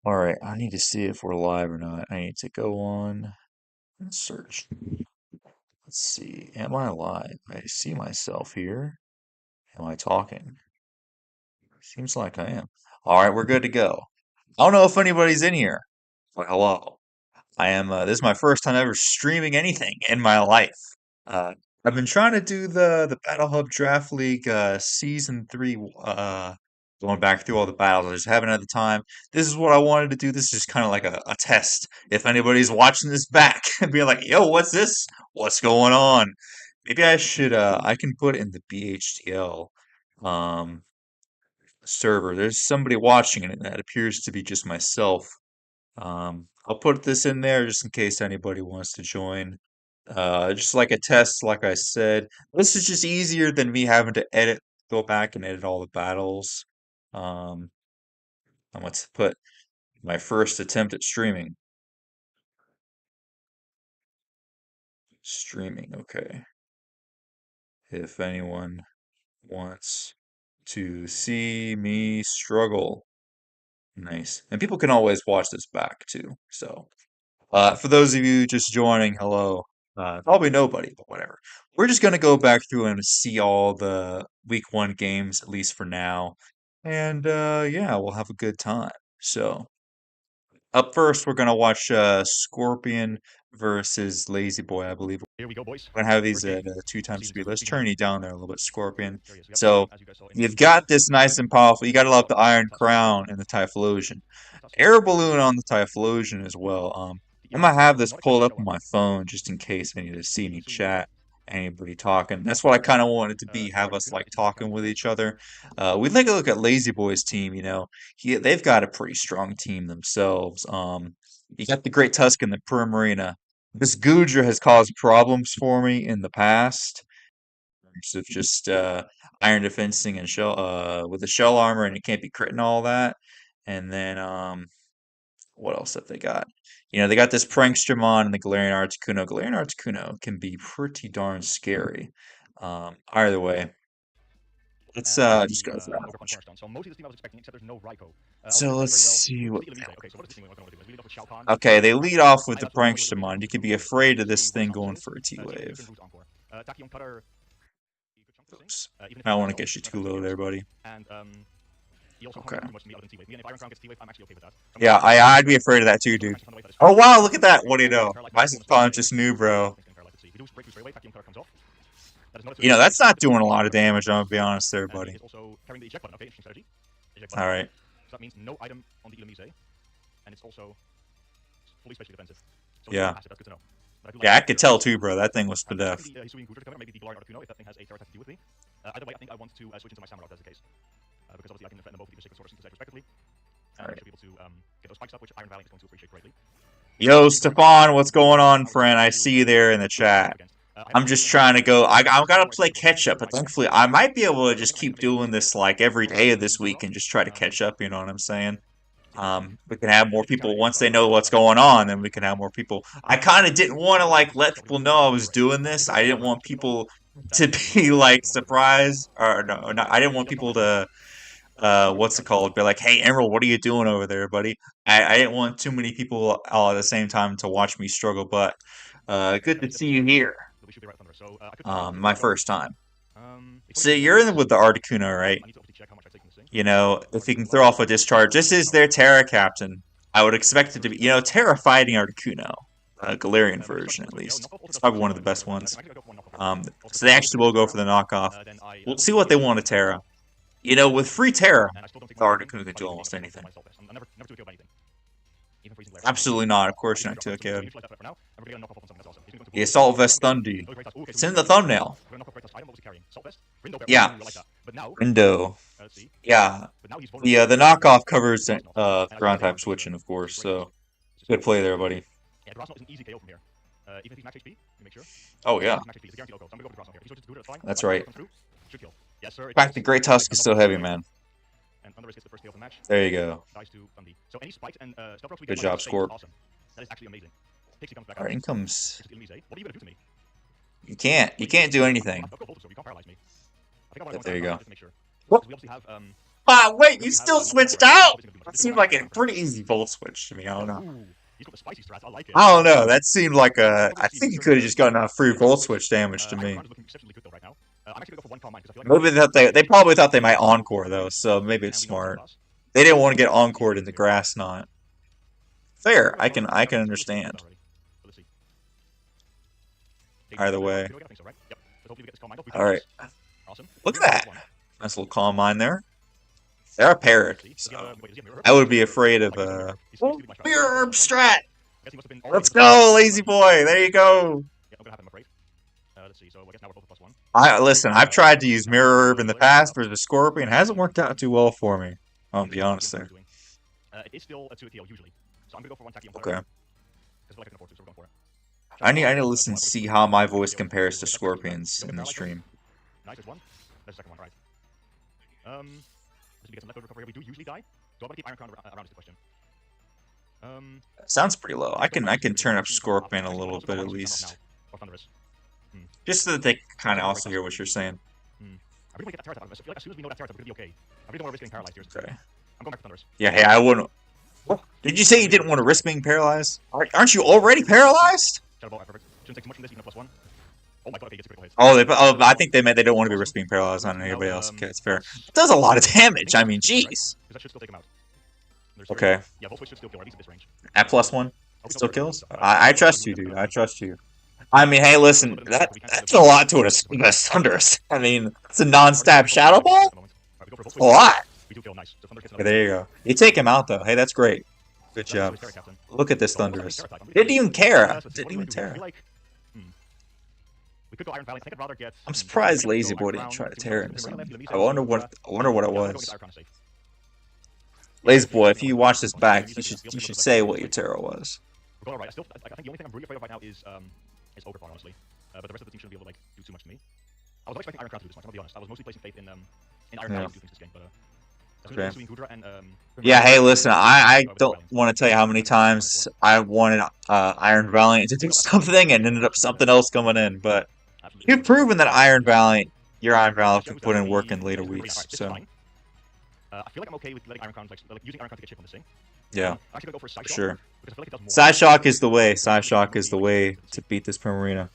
All right, I need to see if we're live or not. I need to go on and search. Let's see. Am I live? I see myself here. Am I talking? Seems like I am. All right, we're good to go. I don't know if anybody's in here, but hello. I am. This is my first time ever streaming anything in my life. Uh, I've been trying to do the Battle Hub Draft League Season 3, going back through all the battles. I just haven't had the time. This is what I wanted to do. This is kind of like a test. If anybody's watching this back and being like, yo, what's this? What's going on? Maybe I should, I can put in the BHTL um, server. There's somebody watching it, and that appears to be just myself. I'll put this in there just in case anybody wants to join. Just like a test, like I said. This is just easier than me having to go back and edit all the battles. Um, I'm going to put my first attempt at streaming. Streaming, okay. If anyone wants to see me struggle. Nice. And people can always watch this back too. So. For those of you just joining, hello. Probably nobody, but whatever. We're just gonna go back through and see all the week one games, at least for now. And yeah, we'll have a good time. So up first, we're gonna watch Scorpion versus Lazyboi, I believe. Here we go, boys. We're gonna have these First at game, 2 times season speed. 2, Let's B-Nard. turn you down there a little bit, Scorpion. Here he is. Yep. So As you guys saw in you've the got intro, this nice and powerful. You gotta love the Iron plus Crown and the Typhlosion. fantastic. Air balloon on the Typhlosion as well. The I'm gonna earthquake have does this not expect pulled the up shell on my armor. phone just in case I need to see We'll any soon be chat, anybody talking. That's what I kind of wanted to be, have acquired us Articuno. like This is the talking classic with tool. each other. We take a look at Lazy Boy's team. They've got a pretty strong team themselves. You got the Great Tusk and the Primarina. This Goodra has caused problems for me in the past. Terms of just iron defensing and shell with the shell armor, and it can't be crit and all that. And then what else have they got? They got this Prankstermon and the Galarian Articuno. Galarian Articuno can be pretty darn scary. Either way, let's And we have just the go through that. Ogre Punch Cornerstone. So mostly the team I was expecting, except there's no Raikou. Also, So this let's played very well. see It's what. the Illumise. Okay, so what is the team we're going to do? We lead off with Shao Kahn. Okay, they lead off with I the have absolutely no idea what we're Prankstermon. doing. You could be So let's afraid of see this what thing Shao Kahn going says. for a T Team wave. Fusion Roost Encore. Tachyon Cutter. He could chunk this thing, Oops. even if I he don't has want to Shell, get you it's not too that low there, dangerous. buddy. And he also can't Okay. do too much to me other than T-Wave. Even if Iron Crown gets T-Wave, I'm actually okay with that. So I'm going Yeah, to Shao I'd Kahn. be afraid of that too, He also dude. Prankster on the way, that is Oh fine. wow, look at that! What do you And know? Paralyze me, My nothing must be spawn easy. just knew, bro. Nothing's getting paralyzed. Let's see. We do break through straight away. Tachyon Cutter comes off. That is not a 2 hit. That's not This is doing a the lot of Iron Crown. damage. I'm gonna be honest there, And he buddy. is also carrying the eject button. Okay, interesting strategy. Eject All button. right. So that means no item on the Illumise. And it's also fully spatially defensive. So it's Yeah. not passive. That's good to know. But I do like Yeah, I the could Zero tell Zero. too, bro. That thing was for I'm death. expecting the Hisuian Goodra to come out, maybe the Galarian Articuno if that thing has a character to do with me. Either way, I think I want to switch into my Samurott if that's the case. Because obviously I can defend them both with either Sacred Sword or Synchro Scythe respectively. And I All right. should be able to get those spikes up, which Iron Valiant is going to appreciate greatly. Yo, Speaking of Iron Stefan, Valiant, what's going on, I was friend? able I to see you there in the do what I was chat. up against. I have I'm no just idea what trying to Iron go. Valiant I gotta or play Synchro Scythe catch up, will but fight. thankfully, I might be able to So just first up, I keep can make doing this like every Goldeen day of into this week Samurott. and just try to catch up. You know what I'm saying? We can And have then more if you counter people hit, once well, they know what's that's going fine. on. Then we can have more people. I kind of didn't want to like let Stop people with know I was Goodra. doing this. Goodra I is didn't Iron want Valiant, should be people that to is be like the one Goodra. surprised, or no, no, I didn't want Just people like that. to what's it called? Be like, hey, Emerald, what are you doing over there, buddy? I didn't want too many people all at the same time to watch me struggle, but good to Every step see is you smooth, here. but we should be right thunder. So I could switch into My Shadow. first time. It's So only 2 hit you're in points. with the Articuno, right? I need to obviously check how much I take from this thing. If he can throw off a discharge, this is their Terra Captain. I would expect it to be, Terra fighting Articuno, Galarian But just version knockoff. at So least. knockoff also It's does probably damage. one So of the best I'm ones. actually going to go for one knockoff here. Also, So because they I actually don't will take go Terra, for the knockoff. then I We'll see basically what they gain want to 1 hit Terra. points. With free Terra, And I still don't take the much damage Articuno can by do using almost the Myself anything. Best. I'm never too okay with anything. Even freezing glare. Absolutely not. Of I course need to not. drop Too that. So we're okay. going to neutralize that for now. And we're going to get a knockoff on something that's awesome. He's going to The go Assault for Vest Iron Thundi. Oh, great. Okay, so It's we in use the this. thumbnail. We're going to knock off great item. What was he carrying? Salt Vest? Rindo Bear. Yeah, Ooh, I like that. But now, window. let's see. Yeah, But now he's vulnerable the to knockoff covers Drosnov. And I do ground have a type Armor Slicer, switching, of which is course. great. So This is good great. play there, buddy. Yeah, Drosnov is an easy KO from here. Even if he's max HP, you make sure. Oh Even yeah, if he's max HP, it's a guaranteed loco. So I'm going to go with Drosnov here. If he switches to Gouda, that's fine. that's Lightning right. Strike comes through. Should kill. Yes, sir, In it fact, the does. Great And Tusk I'm is not so going heavy, to man. And Thunder Race gets the first KO of the match. There you go. Dies to Thundi. So any spikes and stealth rocks we Good get by job, that stage is Scorp. awesome. That is actually amazing. Pixie comes back All out. right, in comes. Which is Illumise. What are you going to do to me? You can't. You can't do anything. I've got Bulbasaur. You can't paralyze me. I think I want Yep, to there you go go. just to make sure. Whoop. Because we obviously have Wait, you still switched out? That seemed like a pretty easy volt switch to me. I don't know. Ooh, he's got the spicy strats. I like it. I don't know. That seemed like a. I think he could have just gotten a free volt switch damage to Iron me. Crown is looking exceptionally good though right now. I'm actually gonna go for one calm mind because I feel like Maybe that they probably thought they might encore though, so maybe it's and we know smart. class. They didn't want to get encored in the grass knot. Fair. I can understand. Let's see. Either way. I think so, right? Yep. Let's hopefully we get this calm mind. All right. Awesome. Look at that. Nice little calm mine there. They're a parrot. So I would be afraid of mirror herb strat. Let's go, Lazyboi. There you go. Yeah, I'm gonna have him afraid. Let's see. So I guess now we're both +1. Listen. I've tried to use mirror herb in the past for the scorpion. It hasn't worked out too well for me. I'll be honest there. It is still a 2 ATO usually, so I'm gonna go for one tacky. Okay. Because I feel like I can afford to, so we're going for it. I need to listen to see how my voice compares to Scorpion's in the stream. Nice, there's one. There's the second one, right? Let's get some leftover recovery here. We do usually die. Do I want to keep Iron Crown around is the question. Sounds pretty low. I can turn up Scorpion a little bit at least. Just so that they kind of also hear what you're saying. I really want to get that Terra out of this. I feel like as soon as we know that Terra, we're gonna be okay. I really don't want to risk getting paralyzed here. Okay. I'm going back to Thunderous. Yeah, hey, I wouldn't. Did you say you didn't want to risk being paralyzed? Aren't you already paralyzed? Shadow Ball, perfect. Shouldn't take too much from this, even a +1. Oh my god, okay, gets a critical hit. Oh, I think they meant they don't want to be risk being paralyzed on anybody else. Okay, it's fair. It does a lot of damage. I mean, jeez. Because that should still take him out. Okay. Yeah, Volt Switch should still kill, at least at this range. At +1, it still kills. I trust you, dude. I trust you. I mean, hey, listen, that's a lot to a Thunderous. I mean, it's a non-stab Shadow Ball. A lot. Okay, there you go. You take him out though. Hey, that's great. Good job. Look at this Thunderous. Didn't even care. Didn't even tear. I'm surprised Lazyboi didn't try to tear into something. I wonder what it was. Lazyboi, if you watch this back, you should say what your terror was. We're going alright. I think the only thing I'm really afraid of right now is Overpower, honestly. But the rest of the team shouldn't be able to like do too much to me. I was expecting Iron Crown to do this much. I'm gonna be honest. I was mostly placing faith in Iron Crown to do things this game, but yeah, hey, listen, I don't want to tell you how many times I wanted Iron Valiant to do something and ended up something else coming in, but you've proven that your Iron Valiant can put in work in later weeks, so. I feel like I'm okay with letting Iron Crown, like using Iron Crown to get chip on this thing. Yeah, I'm actually gonna go for Psyshock, sure. Because I feel like it does more. Psyshock is the way. Psyshock is the way to beat this Primarina.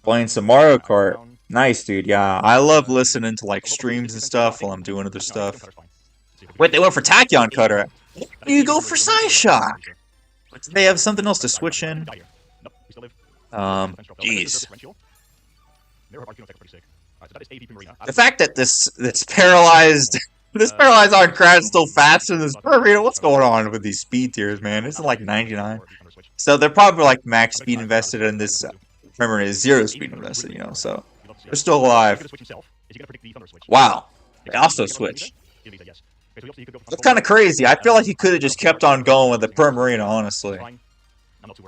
Playing some Mario Kart. Nice, dude. Yeah, I love listening to like streams and stuff while I'm doing other stuff. Wait, they went for Tachyon Cutter. You go for Psyshock. They have something else to switch in. Jeez. The fact that this paralyzed Iron Crown is still faster than this Primarina. What's going on with these speed tiers, man? It's like 99. So they're probably like max speed invested in this. Primarina is 0 speed invested, you know. So they're still alive. Wow. They also switched. That's kind of crazy. I feel like he could have just kept on going with the Primarina, honestly.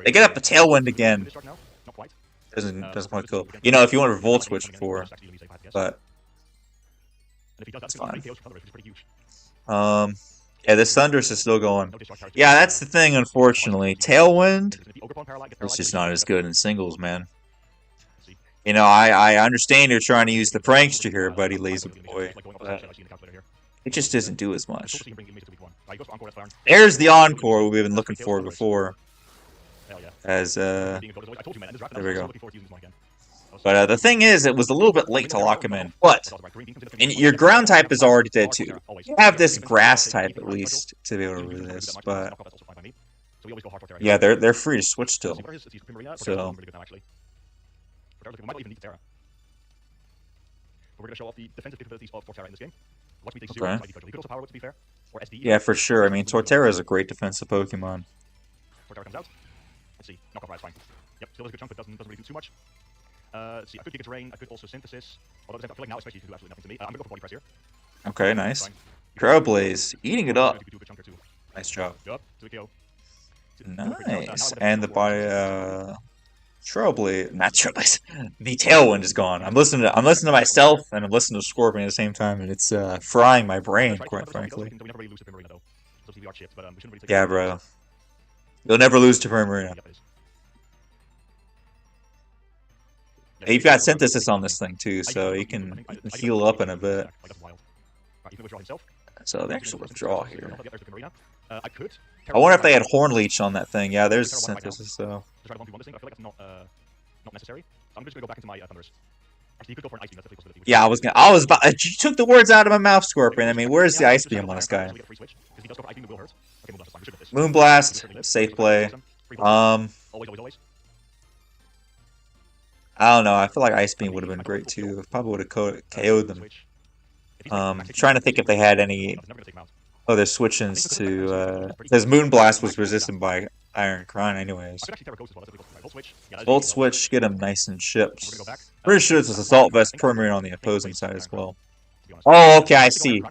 They get up the Tailwind again. Doesn't quite cool. You know, if you want to Volt Switch before, but that's fine. Yeah, this Thunderous is still going. Yeah, that's the thing, unfortunately. Tailwind is just not as good in singles, man. You know, I understand you're trying to use the prankster here, buddy, Lazyboi. It just doesn't do as much. There's the encore we've been looking for before. As, there we go. But the thing is, it was a little bit late to lock him in. But your ground type is already dead too. You have this grass type at least to be able to do this. But yeah, they're free to switch still. So we're gonna show off the defensive capabilities of Torterra in this game. Watch me take 0 to be fair. Or SD. Yeah, for sure. I mean, Torterra is a great defensive Pokemon. Torterra comes out. Let's see. Knockoff Ride's fine. Yep, still has a good chunk, but doesn't really do too much. Let's see. I could Giga Terrain. I could also Synthesis. Although I feel like now, especially, you can do absolutely nothing to me. I'm gonna go for Body Press here. Okay, nice. Trailblaze, eating it up. Nice job. Nice. And the body, Trailblaze, not Trailblaze. The Tailwind is gone. I'm listening to myself, and I'm listening to Scorpion at the same time, and it's frying my brain, quite frankly. Yeah, bro. You'll never lose to Primarina. You've got Synthesis on this thing too, so you can heal up in a bit. He's gonna withdraw himself. So they actually withdraw here. I could. I wonder if they had Horn Leech on that thing. Yeah, there's the synthesis, so. To try to 1v1 this thing, I feel like that's not necessary. So I'm just gonna go back into my Thunders. Actually, you could go for an Ice Beam. That's definitely a possibility. Yeah, I was about. You took the words out of my mouth, Scorpion. I mean, where's the Ice Beam on this guy? Moonblast, safe play. Always. I don't know. I feel like Ice Beam would have been great too. Probably would have KO'd them. Trying to think if they had any. Oh, they're switching to. Because Moonblast was resisted by Iron Crown, anyways. Volt Switch, get him nice and ships. Pretty sure it's Assault Vest permanent on the opposing side as well. Oh, okay, I see.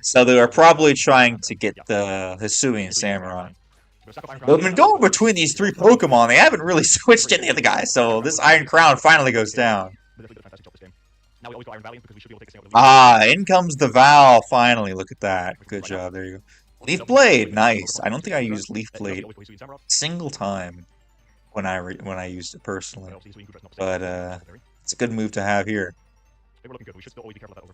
So they were probably trying to get the Hisui and Samurai. They've been going between these three Pokemon. They haven't really switched any of the guys, so this Iron Crown finally goes down. Ah, in comes the Val, finally. Look at that. Good job, there you go. Leaf Blade, nice. I don't think I used Leaf Blade single time when I used it personally. But it's a good move to have here.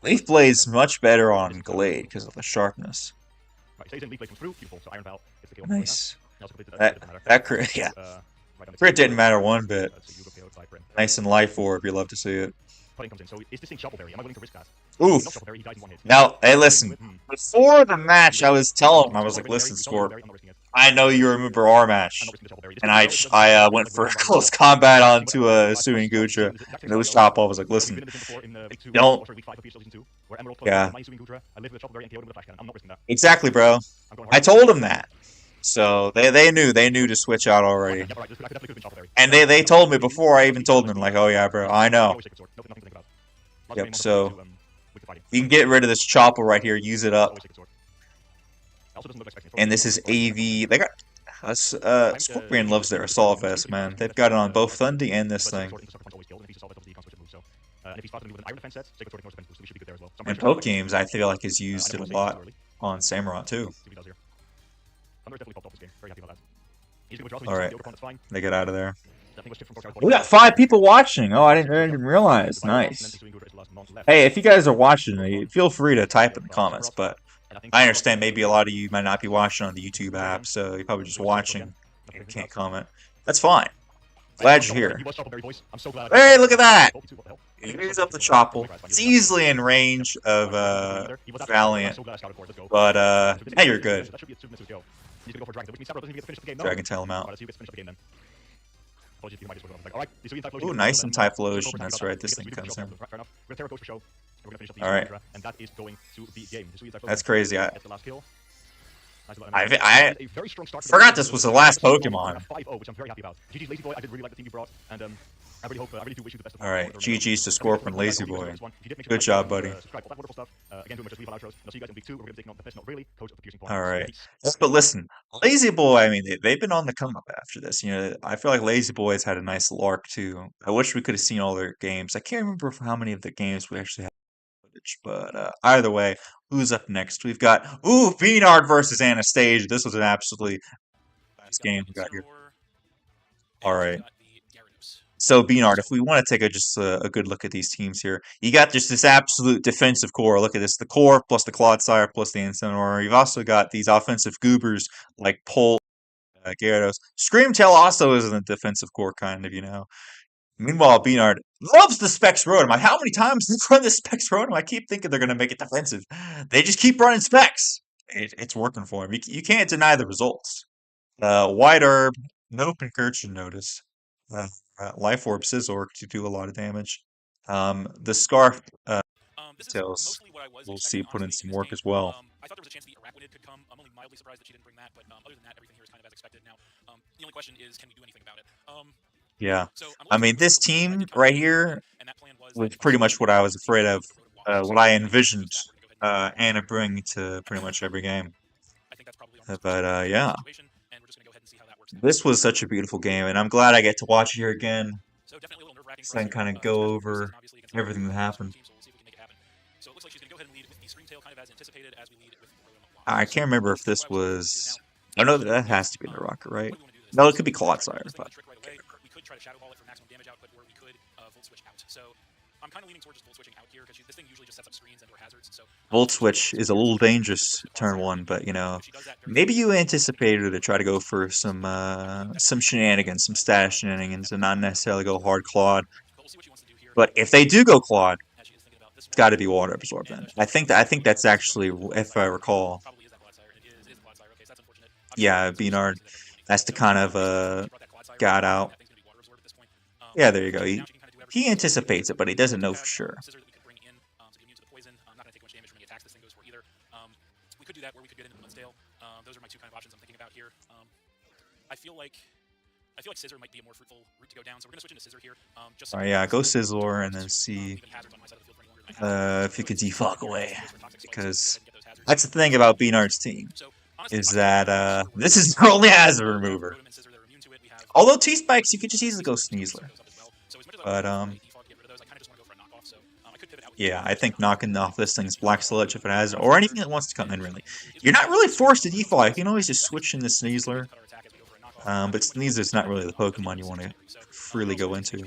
Leaf Blade's much better on Glade because of the sharpness. Nice. That crit, yeah. Crit didn't matter one bit. Nice and Life Orb, you love to see it. Oof. Now, hey, listen. Before the match, I was telling him, I was like, listen, Scorp, I know you remember our match. And I went for close combat onto a Suing Gutra. And it was Chop. I was like, listen, don't. Yeah. Exactly, bro. I told him that. So they knew to switch out already. And they told me before I even told them, like, oh yeah, bro, I know. Yep, so you can get rid of this Chopper right here, use it up. And this is AV. They got Scorpion loves their Assault Vest, man. They've got it on both Thundy and this thing. And Poke Games, I feel like, has used it a lot on Samurott too. Alright, they get out of there. We got 5 people watching! Oh, I didn't realize. Nice. Hey, if you guys are watching, feel free to type in the comments, but I understand maybe a lot of you might not be watching on the YouTube app, so you're probably just watching and can't comment. That's fine. Glad you're here. Hey, look at that! He's up the Choppel. It's easily in range of Valiant, but yeah, you're good. Dragon Tail him out. Ooh, nice and Typhlosion. That's right, this thing comes in. Alright. That's crazy. I forgot this was the last Pokemon. Alright, GG's to Scorpion, Lazyboi. Good job, buddy. Alright. But listen, Lazyboi, I mean, they've been on the come up after this. You know, I feel like Lazyboi's had a nice lark, too. I wish we could have seen all their games. I can't remember how many of the games we actually had footage, but either way, who's up next? We've got, ooh, B-Nard versus Anastasia. This was an absolutely nice game we got here. Alright. So, B-Nard, if we want to take just a good look at these teams here, you got just this absolute defensive core. Look at this, the core plus the Clodsire plus the Incineroar. You've also got these offensive goobers like Pole, Gyarados. Screamtail also is in the defensive core, kind of, you know. Meanwhile, B-Nard loves the Specs Rotom. How many times they run the Specs Rotom? I keep thinking they're going to make it defensive. They just keep running Specs. It's working for them. You can't deny the results. White Herb, no Pincurchin notice. Life Orb Scizor to do a lot of damage. The Scarf Tails, we'll see put in some work as well. I thought there was a chance the Araquanid could come. I'm only mildly surprised that she didn't bring that, but other than that, everything here is kind of as expected. Now, the only question is, can we do anything about it? Yeah, I mean, this team right here was pretty much what I was afraid of, what I envisioned Anna bring to pretty much every game. But yeah, this was such a beautiful game, and I'm glad I get to watch it here again, so I can kind of go over everything that happened. I can't remember if this was... I know that has to be the Rocket, right? No, it could be Clodsire, but... I'm kind of leaning towards just Volt switching out here because this thing usually just sets up screens and or hazards. So Volt I think switch is a little if she goes dangerous for the turn Clodsire, 1, but you know, if she does that very maybe quickly, you anticipated her to try to go for some shenanigans, some status shenanigans, and not necessarily go hard Claude. but we'll see what she wants to do here. But if they do go Claude, As she is thinking about this it's one, got to be water absorb and then. she does I go think for that's Scissor actually, removal with the if I Clodsire. recall, Probably is that Clodsire. It is the Clodsire. Okay, so that's unfortunate. Obviously, yeah, the Scissor B-Nard. switch isn't going to do anything. That's the So kind of based on the fact that she brought that Clodsire, got I think out. that thing's going to be water absorb at this point. Yeah, there you go. So now she can kind of do He everything. anticipates it, but he doesn't We do know for have sure. Scissor that we could bring in to be immune to the poison. I'm not going to take much damage from any attacks this thing goes for either. We could do that, or we could get into Bloodsdale. Those are my two kind of options I'm thinking about here. I feel like Scissor might be a more fruitful route to go down, so we're going to switch into Scissor here. Just so Yeah, go Sizzler and then see if you could defog away. Because that's the thing about B-Nard's team, is that this is their only hazard remover. Although T-Spikes, you could just easily go Sneasler. But, yeah, I think knocking off this thing's Black Sludge if it has, or anything that wants to come in, really. You're not really forced to defog. You can always just switch into Sneasler. But Sneasler's not really the Pokemon you want to freely go into.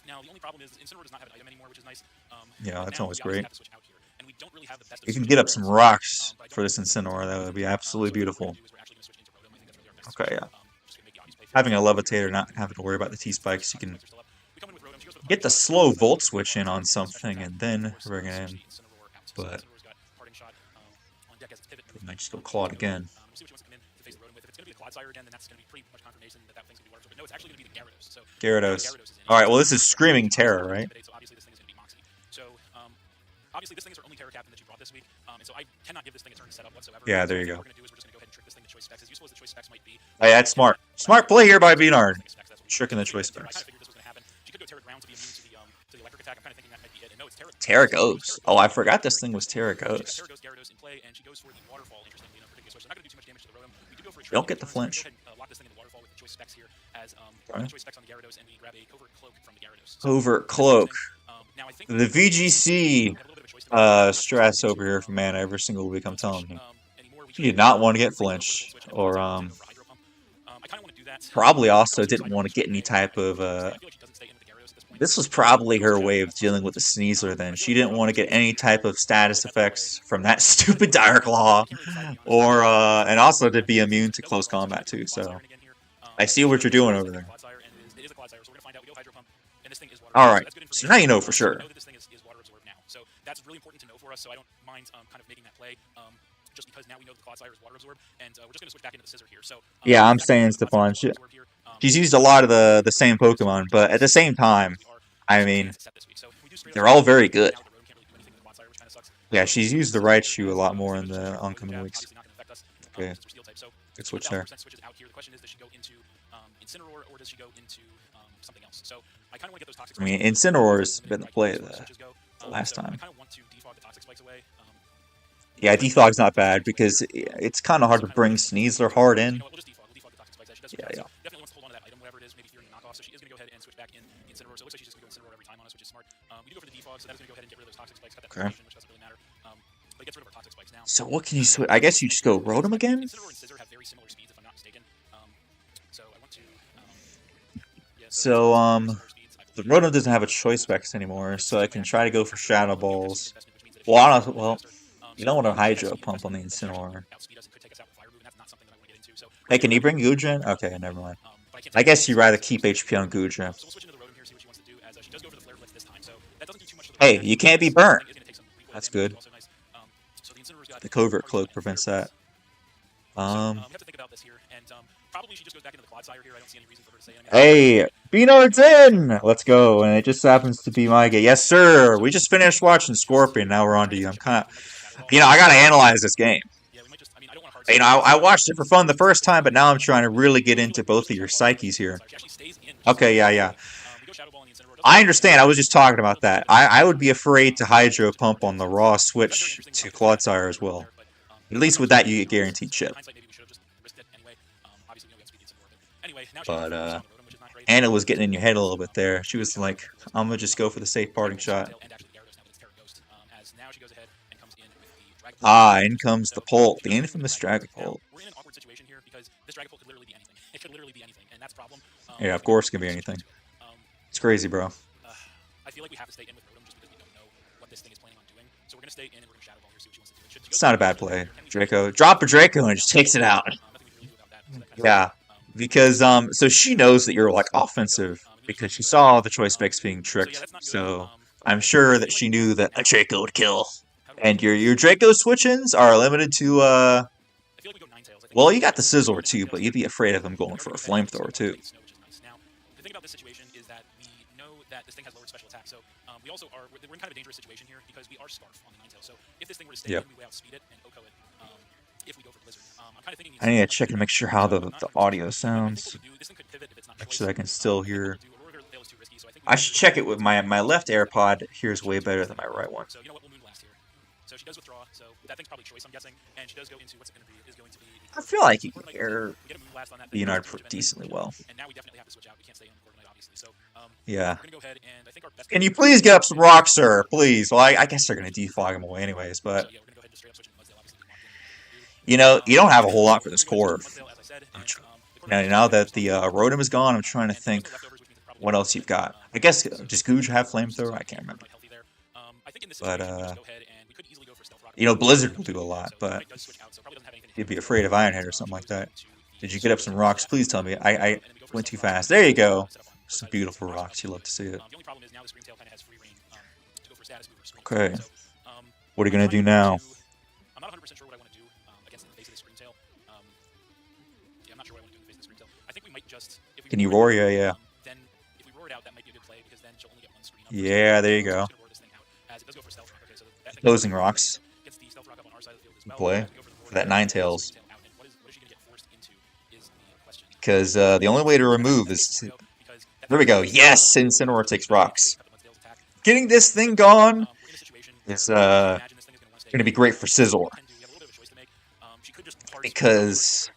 Now, the only problem is Incineroar does not have an item anymore, which is nice. Yeah, that's always great. And we don't really have the best You can get up some rocks for this Incineroar. That would be absolutely beautiful. Okay, yeah. Having a Levitator, not having to worry about the T-Spikes, you can get the slow Volt switch in on something and then bring it in. But we might just go Claude again. Clodsire again, then that's going to be pretty much confirmation that thing's going to be water absorbed. But no, it's actually going to be the Gyarados. So Gyarados. Alright, well this is Screaming Terror, right? So obviously this thing is going to be Moxie. So obviously this thing is her only Terror Captain that she brought this week. And so I cannot give this thing a turn set up whatsoever. Yeah, there you go. What we're going to do is we're just going to go ahead and trick this thing to choice specs. As useful as the choice specs might be. Oh yeah, that's smart. Smart play here by B-Nard. Tricking the choice specs. I kind of figured this was going to happen. She could go Terra Ground to be immune to the electric attack. I'm kind of thinking that might be it. And no, it's Terra. Terra Ghost. Oh, I forgot this thing was Terra Ghost. Terra Ghost Gyarados in play, and she goes for the Waterfall. Interestingly, particular switch. So not going to do too much damage to the Rotom. We do go for a Don't get the flinch. Lock this thing in the Waterfall with the choice specs here as choice specs on the Gyarados, and we grab a Covert Cloak from the Gyarados. Covert Cloak. The VGC stress over here from Mana every single week, I'm telling you. You did not want to get flinched, or probably also didn't want to get any type of this was probably her way of dealing with the Sneasler then. She didn't want to get any type of status effects from that stupid Dire Claw, or and also to be immune to close combat too. So I see what you're doing over there. Alright, so now you know for sure. So that's really important to know for us, so I don't mind kind of making that play. Just because now we know the Clodsire is water absorb, and we're just going to switch back into the Scissor here. So yeah, I'm saying Stefan. She's used a lot of the same Pokemon, but at the same time, I mean, they're all very good. Yeah, she's used the Raichu a lot more in the oncoming weeks. Okay, good switch there. I mean, Incineroar's been the play the last time. Yeah, defog's not bad because it's kind of hard to bring Sneasler hard in. Yeah, yeah. Definitely wants to hold on to that item, whatever it is, maybe fearing the knockoff. So she is going to go ahead and switch back in Incineroar. So it looks like she's just going to go Incineroar every time on us, which is smart. We do go for the defog, so that is going to go ahead and get rid of those toxic spikes. Cut that position, which doesn't really matter. But it gets rid of our toxic spikes now. So what can you switch? I guess you just go Rotom again? Incineroar and Scissor have very similar speeds, if I'm not mistaken. So I want to. The Rotom doesn't have a choice specs anymore, so I can try to go for Shadow Balls. Well, you don't want a Hydro Pump on the Incineroar. Hey, can you bring Goodra? Okay, never mind. I guess you'd rather keep HP on Goodra. Hey, you can't be burnt. That's good. The Covert Cloak prevents that. Hey, B-Nard's in! Let's go. And it just happens to be my game. Yes, sir! We just finished watching Scorpion. Now we're on to you. I'm kind of... You know, I gotta analyze this game. You know, I watched it for fun the first time, but now I'm trying to really get into both of your psyches here. Okay, yeah. I understand. I was just talking about that. I would be afraid to Hydro Pump on the raw switch to Clodsire as well. At least with that, you get guaranteed chip. But, Anna was getting in your head a little bit there. She was like, I'm going to just go for the safe parting shot. Ah, in comes the Pult, the infamous Dragapult. We're in an awkward situation here because this Dragapult could literally be anything. It could literally be anything, and that's a problem. Yeah, of course it can be anything. It's crazy, bro. I feel like we have to stay in with Rotom just because we don't know what this thing is planning on doing. So we're gonna stay in and we're gonna Shadow Ball here, see what she wants to do. Should she It's goes for not a Draco, bad should we go play. here? Can we Draco. Drop a Draco and just takes it out. nothing we can really do about that. So that kind of Yeah. Because so she knows that you're like offensive because she saw the choice specs being so yeah, tricked. that's not good. So But I'm sure I that feel she like knew that a now, Draco would kill. how do And we your Draco switch-ins are limited to I feel like we go Ninetales. I think well, we you got the go Sizzler too, Ninetales but here. you'd be afraid of him We going are for going a to go ahead and flamethrower Snow too. Ball, Snow, which is nice. Now, the thing about this situation is that we know that this thing has lowered special attack, so we also are we're in kind of a dangerous situation here because we are Scarf on the Ninetales. So if this thing were to stay Yep. in, we would outspeed it and OHKO it. If we go for Blizzard, I'm kind of thinking I need to something like check this and here. make sure how So I'm the not 100% audio sure. I think what sounds. we do, this thing could pivot if it's not Make choice. sure I can still I think what hear. we'll do, Aurora Tail is too risky, so I think we I go should for check it with Tail my left AirPod. Hears way better than my right one. So you know what, we'll Moonblast here. So she does withdraw, so that thing's probably choice, I'm guessing, and she does go into what's it going to be? Is going to be I feel like you can Corviknight. hear We get a Moonblast on that thing, B-Nard switch event, decently well. and now we definitely have to switch out. We can't stay in Corviknight, obviously. So Yeah. we're gonna go ahead and I think our best. Can you please get up some rocks, sir? Please. Well, I guess they're gonna defog him away anyways, but So yeah, we're gonna go ahead and just straight up switch into Mudsdale, obviously. you know, you don't have a whole lot for this core. Mudsdale, as I said, and, Now that the Rotom is gone, I'm trying to think what else you've got. I guess does Googe have flamethrower? I can't remember. But you know, Blizzard will do a lot, but you'd be afraid of Iron Head or something like that. Did you get up some rocks? Please tell me. I went too fast. There you go. Some beautiful rocks. You love to see it. Okay. What are you gonna do now? I'm not 100% sure what I want to do against the face of the Screamtail. Yeah, I'm not sure what I want to do in the face of the Screamtail. I think we might just. If we Can you roar? Yeah, yeah. Then if we roar it out, that might be a good play because then she'll only get one screen up. Yeah, there you go. Closing rocks. Play for that Ninetales. Because the only way to remove is to... There we go. Yes, Incineroar takes rocks. Getting this thing gone is going to be great for Sizzle. Because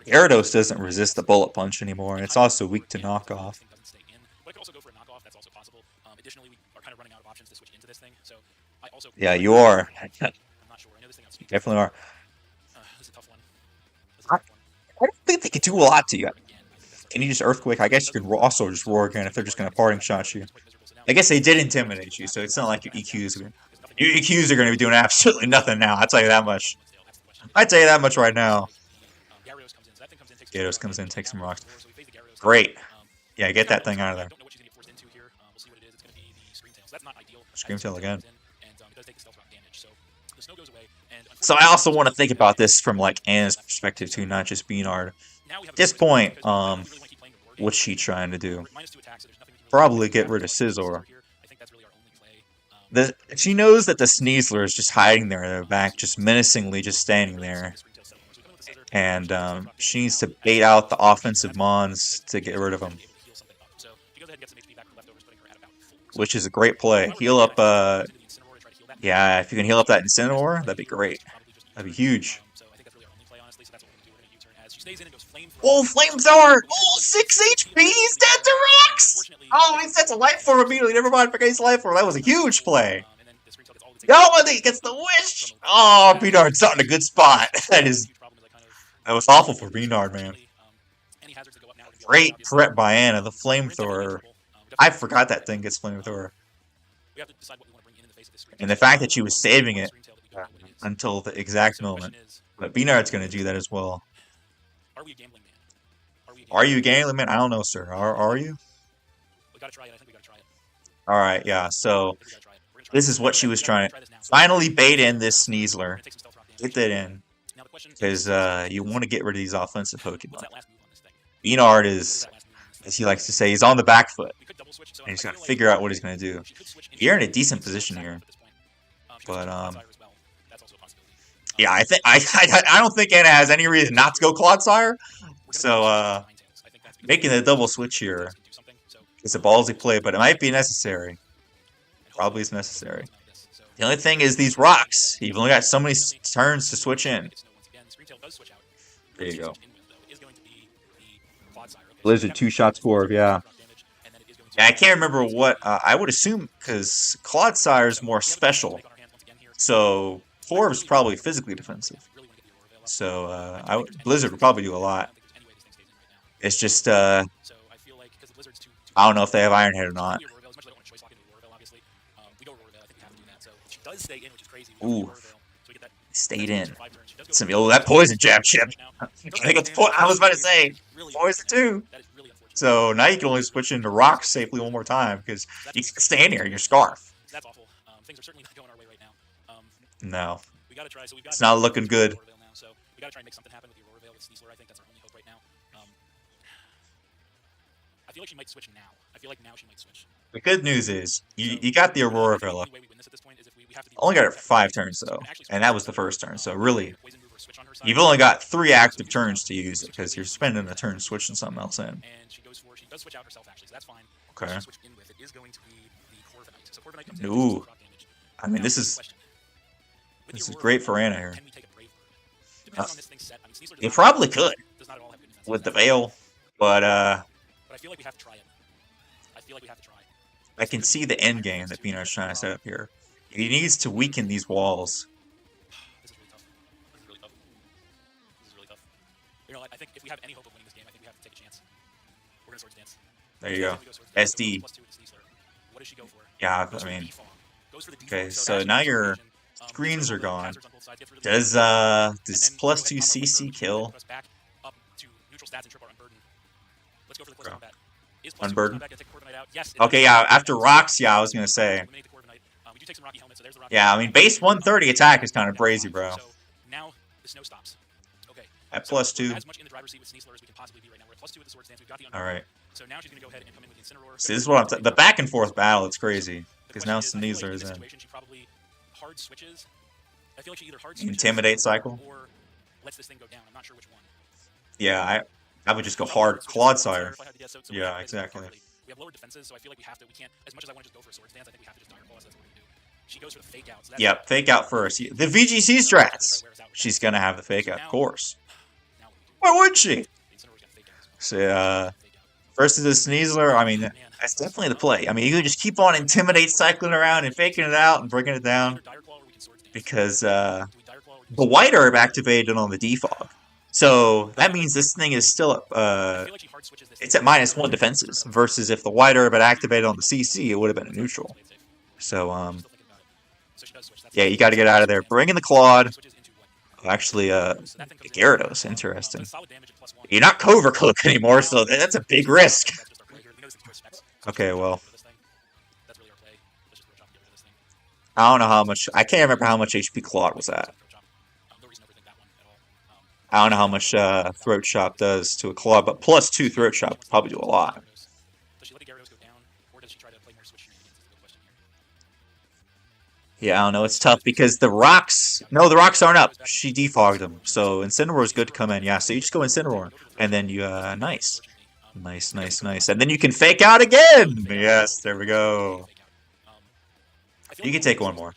Gyarados doesn't resist the bullet punch anymore, and it's also weak to knockoff. Yeah, you are. You definitely are. I don't think they could do a lot to you. Can you just Earthquake? I guess you could also just roar again if they're just going to parting shot you. I guess they did intimidate you, so it's not like your EQs are going to be doing absolutely nothing now. I'll tell you that much. I'll tell you that much right now. Gyarados comes in, takes some rocks. Great. Yeah, get that thing out of there. Screamtail again. So I also want to think about this from like Anna's perspective too, not just B-Nard. At this point, what's she trying to do? Probably get rid of Sizzler. She knows that the Sneasler is just hiding there in the back, just menacingly just standing there. And she needs to bait out the offensive Mons to get rid of him. Which is a great play. Heal up, yeah, if you can heal up that Incineroar, that'd be great. That'd be huge. Oh, Flamethrower! Oh, 6 HP! He's dead to rocks! Oh, he sets a life form immediately. Never mind, forget his life form. That was a huge play. Nobody gets the wish! Oh, B-Nard's not in a good spot. That was awful for B-Nard, man. Great prep by Anna, the Flamethrower. I forgot that thing gets Flamethrower. And the fact that she was saving it until the exact moment. But B-Nard's going to do that as well. Are you a gambling man? I don't know, sir. Are you? Alright, yeah, so this is what she was trying to finally bait in this Sneasler. Get that in. Because you want to get rid of these offensive Pokemon. B-Nard is, as he likes to say, he's on the back foot. And he's got to figure out what he's going to do. You're in a decent position here. But, yeah, I don't think Anna has any reason not to go Clodsire. So, making the double switch here is a ballsy play, but it might be necessary. Probably is necessary. The only thing is these rocks. You've only got so many turns to switch in. There you go. Blizzard 2-shot score, yeah. I can't remember what, I would assume, because Clodsire is more special. So, Forb's probably physically defensive. So, Blizzard would probably do a lot. It's just, I don't know if they have Iron Head or not. does stay in, which is crazy. We go Ooh, Aurora Veil, so we get that. stayed That's in. 5 turns. She does go Some, for oh, that poison jab chip. right now. I Does think it's damage, I was about to is say really poison unfortunate. too. That is really unfortunate. So now you can only switch into rocks safely one more time because So you can't stay in here in your scarf. So that's awful. Things are certainly not going our way right now. No, We got to try. So we've got it's not looking good. Aurora Veil now. So we got to try and make something happen with the Aurora Veil with Sneasler. I think that's our only hope right now. I feel like she might switch now. I feel like now she might switch. The good news is So you got the I Aurora think the Villa. only way we win this at this point is if we have to be Only got it for we 5 have to turns so though, we can actually switch and that on was the her first turn. So side. really, Poison move or switch on her side. you've only got 3 So active we turns switch to out, use it switch because quickly, you're spending a turn switching something else in. and she does switch out herself actually, so that's fine. Okay. She switched in with it is going to be the Corviknight. So Corviknight comes in, Ooh. drop damage. I mean, Now, this here's the is question. With this the is Aurora great Veil, for Anna here. Can we take a Brave Bird? Depending on this thing's set. I mean, Sneasler You does probably could not at all have good defense. with the Veil, but But I feel like we have to try it. I feel like we have to try. I can see the end game that B-Nard's trying to set up here. He needs to weaken these walls. This is really tough. This is really tough. This is really tough. You know, I think if we have any hope of winning this game, I think we have to take a chance. We're gonna Swords Dance. There you go. Swords Dance. SD. +2 with Sneasler. What does she go for? Yeah, Goes I for the mean, defog. Goes for the okay, defog. so that now actually your gets evasion. screens are Gets rid of gone. hazards on both sides, gets rid of the defog, Does and this then plus we 2 go ahead, pop up CC Bird, which kill put us back up to neutral stats and trip art on Burden. Let's go for the close Bro. combat. Is On +2 Burden? combat gonna take Corviknight out? Yes. Okay, yeah, after rocks, yeah, I was gonna say. Eliminate the Corviknight. We do take some Rocky Helmet, so there's the Rocky Yeah, I Helmet. mean, base 130 attack is kind of crazy, bro. So now the snow stops. Okay. At So +2. we're as much in the driver's seat with Sneasler as we can possibly be right now. We're at +2 with the Swords Dance. We've got the All right. So now she's gonna go ahead and come in with the Incineroar. So this is what I'm the back and forth battle. It's crazy because now I feel like Sneasler in is this in. situation, she probably hard switches. I feel like she either hard switches Intimidate cycle. or lets this thing go down. I'm not sure which one. Yeah, I would just go No, hard switches Claude to Sire Sire. if I had to guess. So we Yeah, have to play this exactly. hard. We have lower defenses, so I feel like we have to. We can't. As much as I want to just go for a Swords Dance, I think we have to just Dire Claw. So that's what we're gonna do. She goes for the fake out. So that's Yep, fake out first. The VGC strats. She's gonna have the fake out, of course. Now Why would she? the Incineroar's gonna fake out. So Fake out. versus the Sneasler, I mean, Man, that's definitely the play. I mean, you can just keep on intimidate, cycling around, and faking it out and bringing it down either Dire Claw or we can Swords Dance. because Do we Dire Claw or we can the Swords White Herb activated on the defog. So that means this thing is still Dance? I feel like she hard switches this. it's at -1 defenses versus if the White Herb had activated on the CC, it would have been a neutral. So Still thinking about it. So she does switch. That's yeah, fine. you got to get out of there. Swords Bring in the Dance. Claude. Switches into what? Actually, So that thing comes in. Gyarados, But interesting. it's solid damage at +1. You're not Covercloak anymore, so that's a big risk. That's just our play here. We know this thing's choice specs. So Okay, just well, for this thing. That's really our play. Let's just throw chop and get rid of this thing. I don't know how much. I can't remember how much HP Claude was at. Throw chop. No reason to overthink that one at all. I don't know how much Throat Chop does to a Claude, but +2 Throat Chop would probably do a lot. Does she let a Gyarados go down, or does she try to play more switch shenanigans? Is the question here. Yeah, I don't know. It's tough because the rocks. No, the rocks aren't up. She defogged them, so Incineroar is good to come in. Yeah, so you just go Incineroar, and then you nice, nice, and then you can fake out again. Yes, there we go. You can take one more.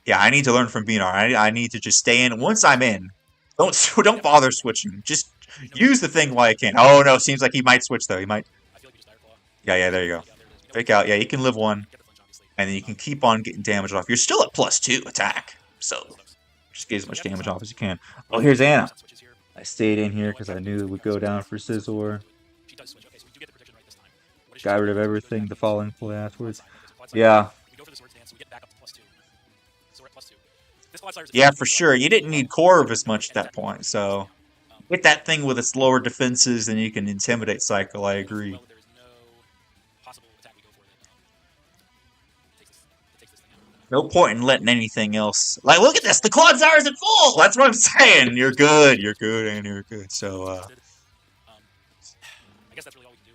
Yeah, I need to learn from B-Nard. I need to just stay in. Once I'm in, don't bother switching. Just use the thing while you can. Oh no, seems like he might switch though. He might. Yeah, there you go. Fake out. Yeah, you can live one, and then you can keep on getting damage off. You're still at +2 attack, so just get as much damage off as you can. Oh, here's Anna. I stayed in here because I knew it would go down for Scizor. Got rid of everything the following play afterwards. Yeah. Yeah, for sure. You didn't need Corv as much at that point, so get that thing with its lower defenses, and you can intimidate cycle. I agree. No point in letting anything else. Like, look at this. The Claude Zara's at full. That's what I'm saying. You're good. You're good, and you're good. So, I guess that's really all we can do.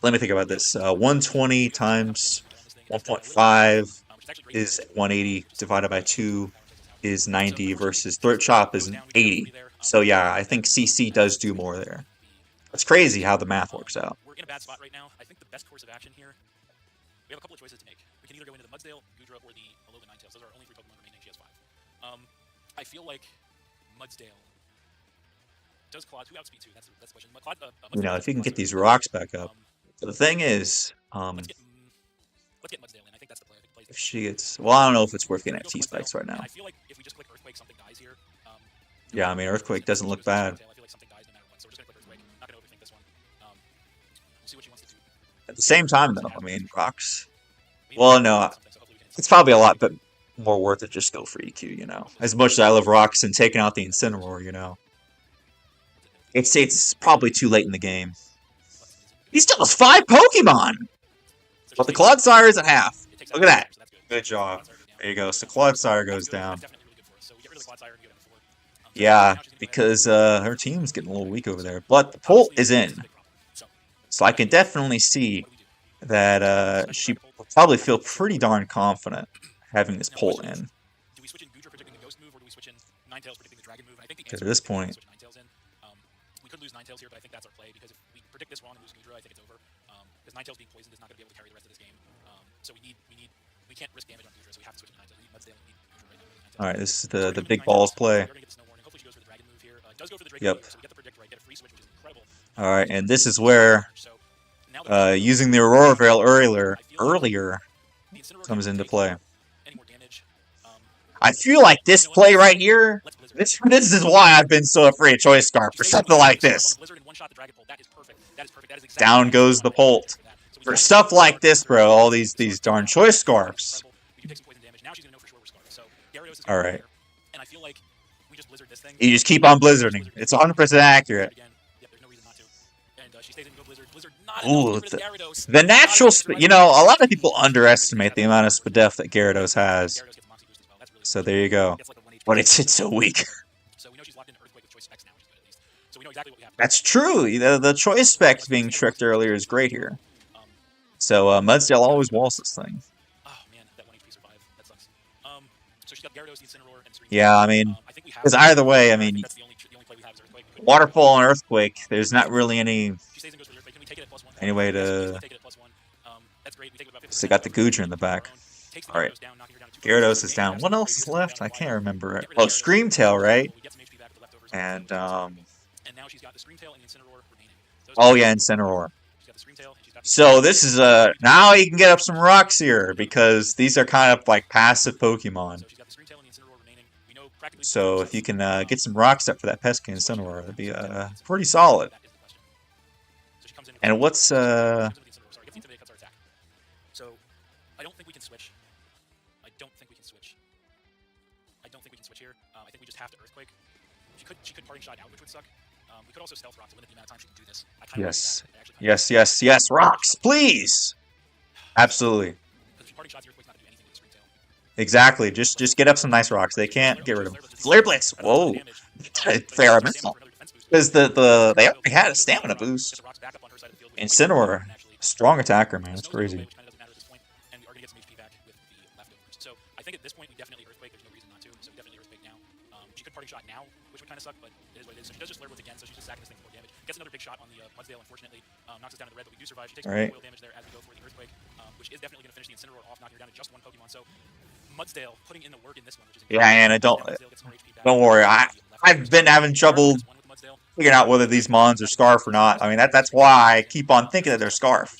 let me think about this. 120 times 1.5 is 180 divided by 2 is 90 versus Throat Chop is 80. So yeah, I think CC does do more there. It's crazy how the math works out. We're in a bad spot right now. I think the best course of action here, we have a couple of choices to make. We can either go into the Mudsdale, Goodra, or the Alola Ninetales. Those are our only 3 Pokemon remaining. She has 5. I feel like Mudsdale. Does Claude, who outspeeds who? That's the question. You know, if you can get these rocks back up. The thing is, let's get Mudsdale in. I think that's the play. I think plays if she gets, well, I don't know if it's worth getting FT spikes right now. I feel like if we just click Earthquake, something dies here. Yeah, I mean, Earthquake doesn't look bad. I feel like something dies no matter what, so we're just gonna click Earthquake. Not gonna overthink this one. We'll see what she wants to do. At the same time, though, I mean, rocks. We need to Well, figure out no, something. So hopefully we can it's probably a figure lot, out but something. more worth it just go for EQ, you know. So As Stefan much as I is love going Rocks to and taking out the the Leftovers. Incineroar, you know, What's it? it's probably too late in the game. Let's Sneeze him. He still has 5 Pokemon, So but she's the taking out Clodsire is Sneasel. at half. It takes out Look at that. Clodsire, so that's good. Good So job. Clodsire go down. There you go. So Clodsire goes down. That's definitely really good for us. So we get rid of the Clodsire and go down to 4. So now Yeah, she's going to go ahead and because her team's getting a little attack. weak over So there. But the Pult obviously is this is in. a big problem. So So I I can feel like definitely see what do we do? that Special she Dragon Bolt. will probably Dragon feel Bolt. Let's go. pretty darn confident having this Now Pult question is, in. do we switch in Goodra predicting the Ghost move, or do we switch in Ninetales predicting the Dragon move? And I think the Because answer at is this we definitely point, switch Ninetales in. We could lose Ninetales here, but I think that's our play because if we predict this wrong and lose Goodra, I think it's over. Because Ninetales being poisoned is not going to be able to carry the rest of this game. So we can't risk damage on Goodra, so we have to switch to Ninetales. We need Mudsdale, we need Goodra right now. We need all Ninetales. right, this is So we're the going to lose big balls Ninetales. We play. are going to get the Snow Warning. Hopefully she goes for the Dragon move here. Does go for the Draco Yep. Meteor, so we get the predict right, get a free switch, which is incredible. All right, Because we and are this going is to lose where damage. So now the question becomes, using the Aurora Veil I feel like earlier the Incineroar can't comes really into take play. any more damage. Um, I feel like you this know what? play right here, Let's Blizzard. this is why I've been so afraid of Choice Scarf She for stays in the something Blizzard. like She gets on the this. Blizzard and one-shot the Dragon Bolt. That is perfect. That is perfect. That is exactly what Down I actually goes want. the I actually Pult. traded for that. So we For got stuff like this, Blizzard. bro, all The these Scarf takes darn down. Choice That is Scarfs. incredible. We do take some poison damage. Now she's going to know for sure we're Scarf. So Gyarados is All going to go in right. here. And I feel like we just Blizzard this thing. You just keep on We just blizzarding. Blizzard It's this. 100% Blizzard accurate. again. Yep, there's no reason not to. And she stays in, go Blizzard. Blizzard, not enough to Ooh, get rid of the Gyarados. the Not natural, enough to survive you the know, Blizzard. a lot of We people need to survive the underestimate the Blizzard. amount of Spadef that Gyarados has. Gyarados gets Moxie boost as well. That's really So good. there you go. Gets like a 1 HP But boost. it's so weak. So we know she's locked into Earthquake with choice specs now, which is good at least. So we know exactly what we have. That's true. The choice specs being tricked earlier is great here. So Mudsdale always walls this thing. Oh man, that 1 HP survive. That sucks. So she's got Gyarados, the Incineroar, and Serene. Yeah, I mean, I think we have because to. either way, I I think mean, that's the only play we have is Earthquake. We couldn't Waterfall and Earthquake, there's not really She stays and goes for the Earthquake. Can we take it at +1? any way Yes, we can to. easily take it at +1. That's great. We take it about 50%. So they got the Over. Goodra in the We back. our own. Takes the All right, Gyarados down, knocking her down to 2%. Gyarados is And down. What absolutely else crazy. is This is going left? down I to can't wire. remember it. Get rid Oh, of the Gyarados. Screamtail, right? We get some HP back with the leftovers. And And now she's got the Screamtail and the Incineroar remaining. Those are oh the yeah, Pokemon. Incineroar. She's got the Screamtail and she's got the So Incineroar. this is now you can get up some rocks here because these are kind of like passive Pokemon. So she's got the Screamtail and the Incineroar remaining. We know practically So if 100%. you can get some rocks up for that Pesky It's the question. Incineroar, that'd be So definitely pretty Incineroar. solid. That is the question. So she comes in with And the what's comes in with the Incineroar. Sorry, gets the Intimidate, cuts our attack. So I don't think we can switch. I don't think we can switch. I don't think we can switch here. I think we just have to Earthquake. She could Parting Shot out, which would suck. We could also Stealth Rock to limit the amount of time she can do this. I kind of Yes, want to do that. I actually kinda yes, yes, yes, rocks, please. Absolutely, because if she Parting Shots, the Earthquake's not going to do anything to the Screamtail. exactly. Just get up some nice rocks. They can't get rid of them. Flare Blitz. Whoa, fair missile. Because they already had a stamina boost. Incineroar, strong attacker, man. It's crazy. Which kind of doesn't matter at this point, and we are going to get some HP back with the leftovers. So I think at this point we definitely Earthquake. There's no reason not to. So we definitely Earthquake now. She could Parting Shot now, which would kind of suck, but it is what it is. So she does just Flare Blitz again, so she's just sacking this thing for damage. Gets another big shot on the Mudsdale, unfortunately. Knocks us down to the red, but we do survive. She takes All right. oil damage there as we go for the Earthquake, which is definitely going to finish the Incineroar off, knocking her down to just 1 Pokemon. So Mudsdale putting in the work in this one, which is Yeah, Anna, don't Mudsdale gets more HP back. don't worry. I've been having trouble One with Mudsdale. figuring out whether these Mons are Scarf or not. I mean that's why I keep on thinking that they're Scarf.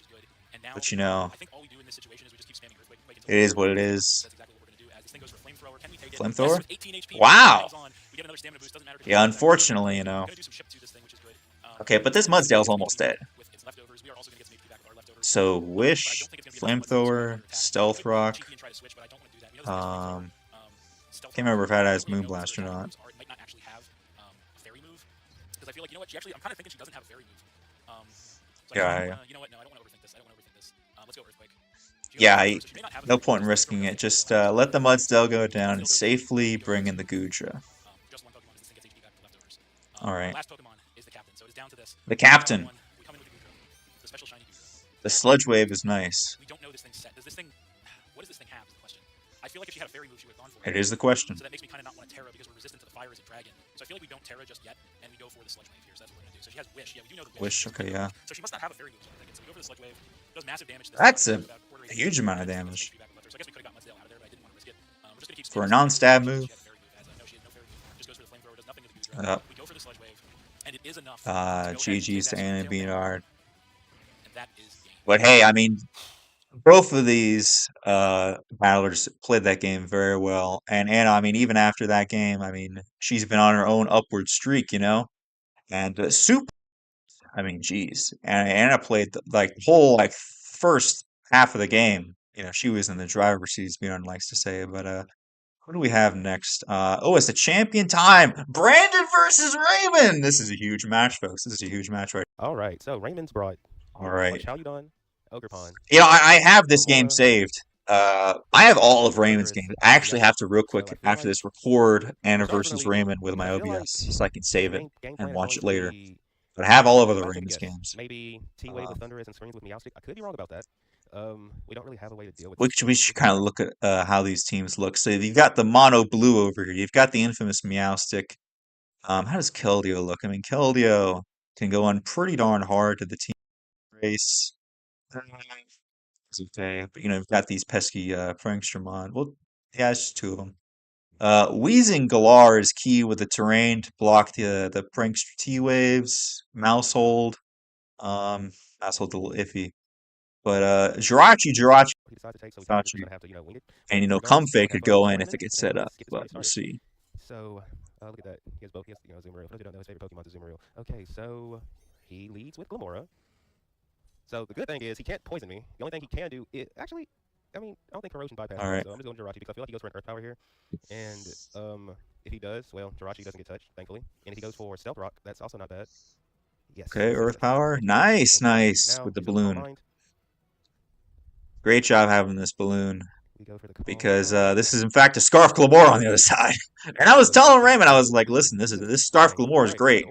But you know, I think all we do in this situation is we just keep spamming Earthquake until it is what it is. that's exactly what we're gonna do. As this thing goes for Flamethrower, can we take it? Flamethrower? Yes, with 18 HP. Wow. We get another stamina boost. Doesn't matter. Yeah, unfortunately, you know. Gonna do some ship to this thing, which is good. Okay, but this Mudsdale's almost dead. With its leftovers, we are also gonna get some HP back with our leftovers. So But I Wish, don't think it's gonna be enough Mudsdale Flamethrower, to attack. Stealth We could Rock. cheeky and try to switch, but I don't want to do that. We know this thing's Flamethrower. Stealth Can't remember if Rock, it has we don't really know what Moonblast or her not. moves are. It might not actually have a fairy move. Because I feel like, you know what? I'm kind of thinking she doesn't have a fairy move. So Yeah, you know what? No, I don't want to overthink this. Let's go Earthquake. yeah. So she may not have a No fairy point in move, so risking let's it. go Just Earthquake. let the Mudsdale go down and safely bring in the Goodra. Just 1 Pokemon as this thing gets HP back with leftovers. All right. Last Pokemon is the Captain, so it is down to this. The Captain. We come in with the Goodra, the special shiny Goodra. The Sludge Wave is nice. We don't know this thing's set. Does this thing? What does this thing have? Is the question. I feel like if she had a fairy move, she would have gone for it. It is the question. So that makes me kind of not want to Terra because we're resistant to the fire as a dragon. So I feel like we don't Terra just yet, and we go for the Sludge Wave here. So that's what we're gonna do. So she has Wish. Yeah, we do know the Wish. Wish, okay, yeah. So she must not have a fairy move. So we go for the Sludge Wave. Does massive damage. To this That's thing. a huge amount of damage. So I guess we could have got Mudsdale out of there, but I didn't want to risk it. We're just gonna keep For a spamming non-stab She move. had a fairy move. As I know she has no fairy move. Just goes for the Flamethrower. Does nothing to the Goodra. We go for the Sludge Wave, and it is enough. GG's to Anna and B-Nard. And that is game. But hey, I mean, both of these battlers played that game very well. And Anna, I mean, even after that game, I mean, she's been on her own upward streak, you know? And Soup, I mean, geez. And Anna played like the whole like first half of the game she was in the driver's seat, as B-Nard likes to say. But who do we have next? Oh, it's the champion time. Brandon versus Raymond. This is a huge match, folks. This is a huge match, right? All right, so Raymond's brought All right. Archaudon, Ogerpon, I have this game Glimmora, saved. I have all of Raymond's Thundurus, games. I and actually have Meowstic. to real quick So I feel after like, this record Anna so versus ultimately, Raymond with my I feel like OBS so I can the save it main game and plan is watch going it to later. be, But I have all of if the I was to Raymond's guess, games. maybe T-Wave with Thundurus and Screams with Meowstic. I could be wrong about that. We don't really have a way to deal with We should kind of look at how these teams look. So you've got the mono blue over here. You've got the infamous Meowstic. How does Keldeo look? I mean, Keldeo can go on pretty darn hard to the team race. It's okay, but you've got these pesky Prankstermon. Well, yeah, it's just two of them. Wheezing Galar is key with the terrain to block the Prankster T-Waves. Mousehold. Mousehold's a little iffy. But Jirachi, he decides to take, so we kind of just Jirachi. gonna have to, wing it. And Regardless, Comfey we could have go in if Raymond, it gets and set up, let's get this but party we'll started. see. So, look at that. He has both. He has Zoomeroo. For those who don't know, his favorite Pokemon is Zoomeroo. Okay, so he leads with Glimmora. So the good thing is he can't poison me. The only thing he can do is actually, I don't think corrosion bypasses All him, right. so I'm just going Jirachi because I feel like he goes for an Earth Power here. And if he does, well, Jirachi doesn't get touched, thankfully. And if he goes for Stealth Rock, that's also not bad. Yes. Okay, Earth Success. Power. Thank you. Nice, Thank you. nice Now, with the he's going for Calm balloon. Mind. Great job having this balloon We go for the Calm because Mind. this is in fact a Scarf Glamore on the other side. And I was telling Raymond, I was like, listen, this Scarf Glamore is great.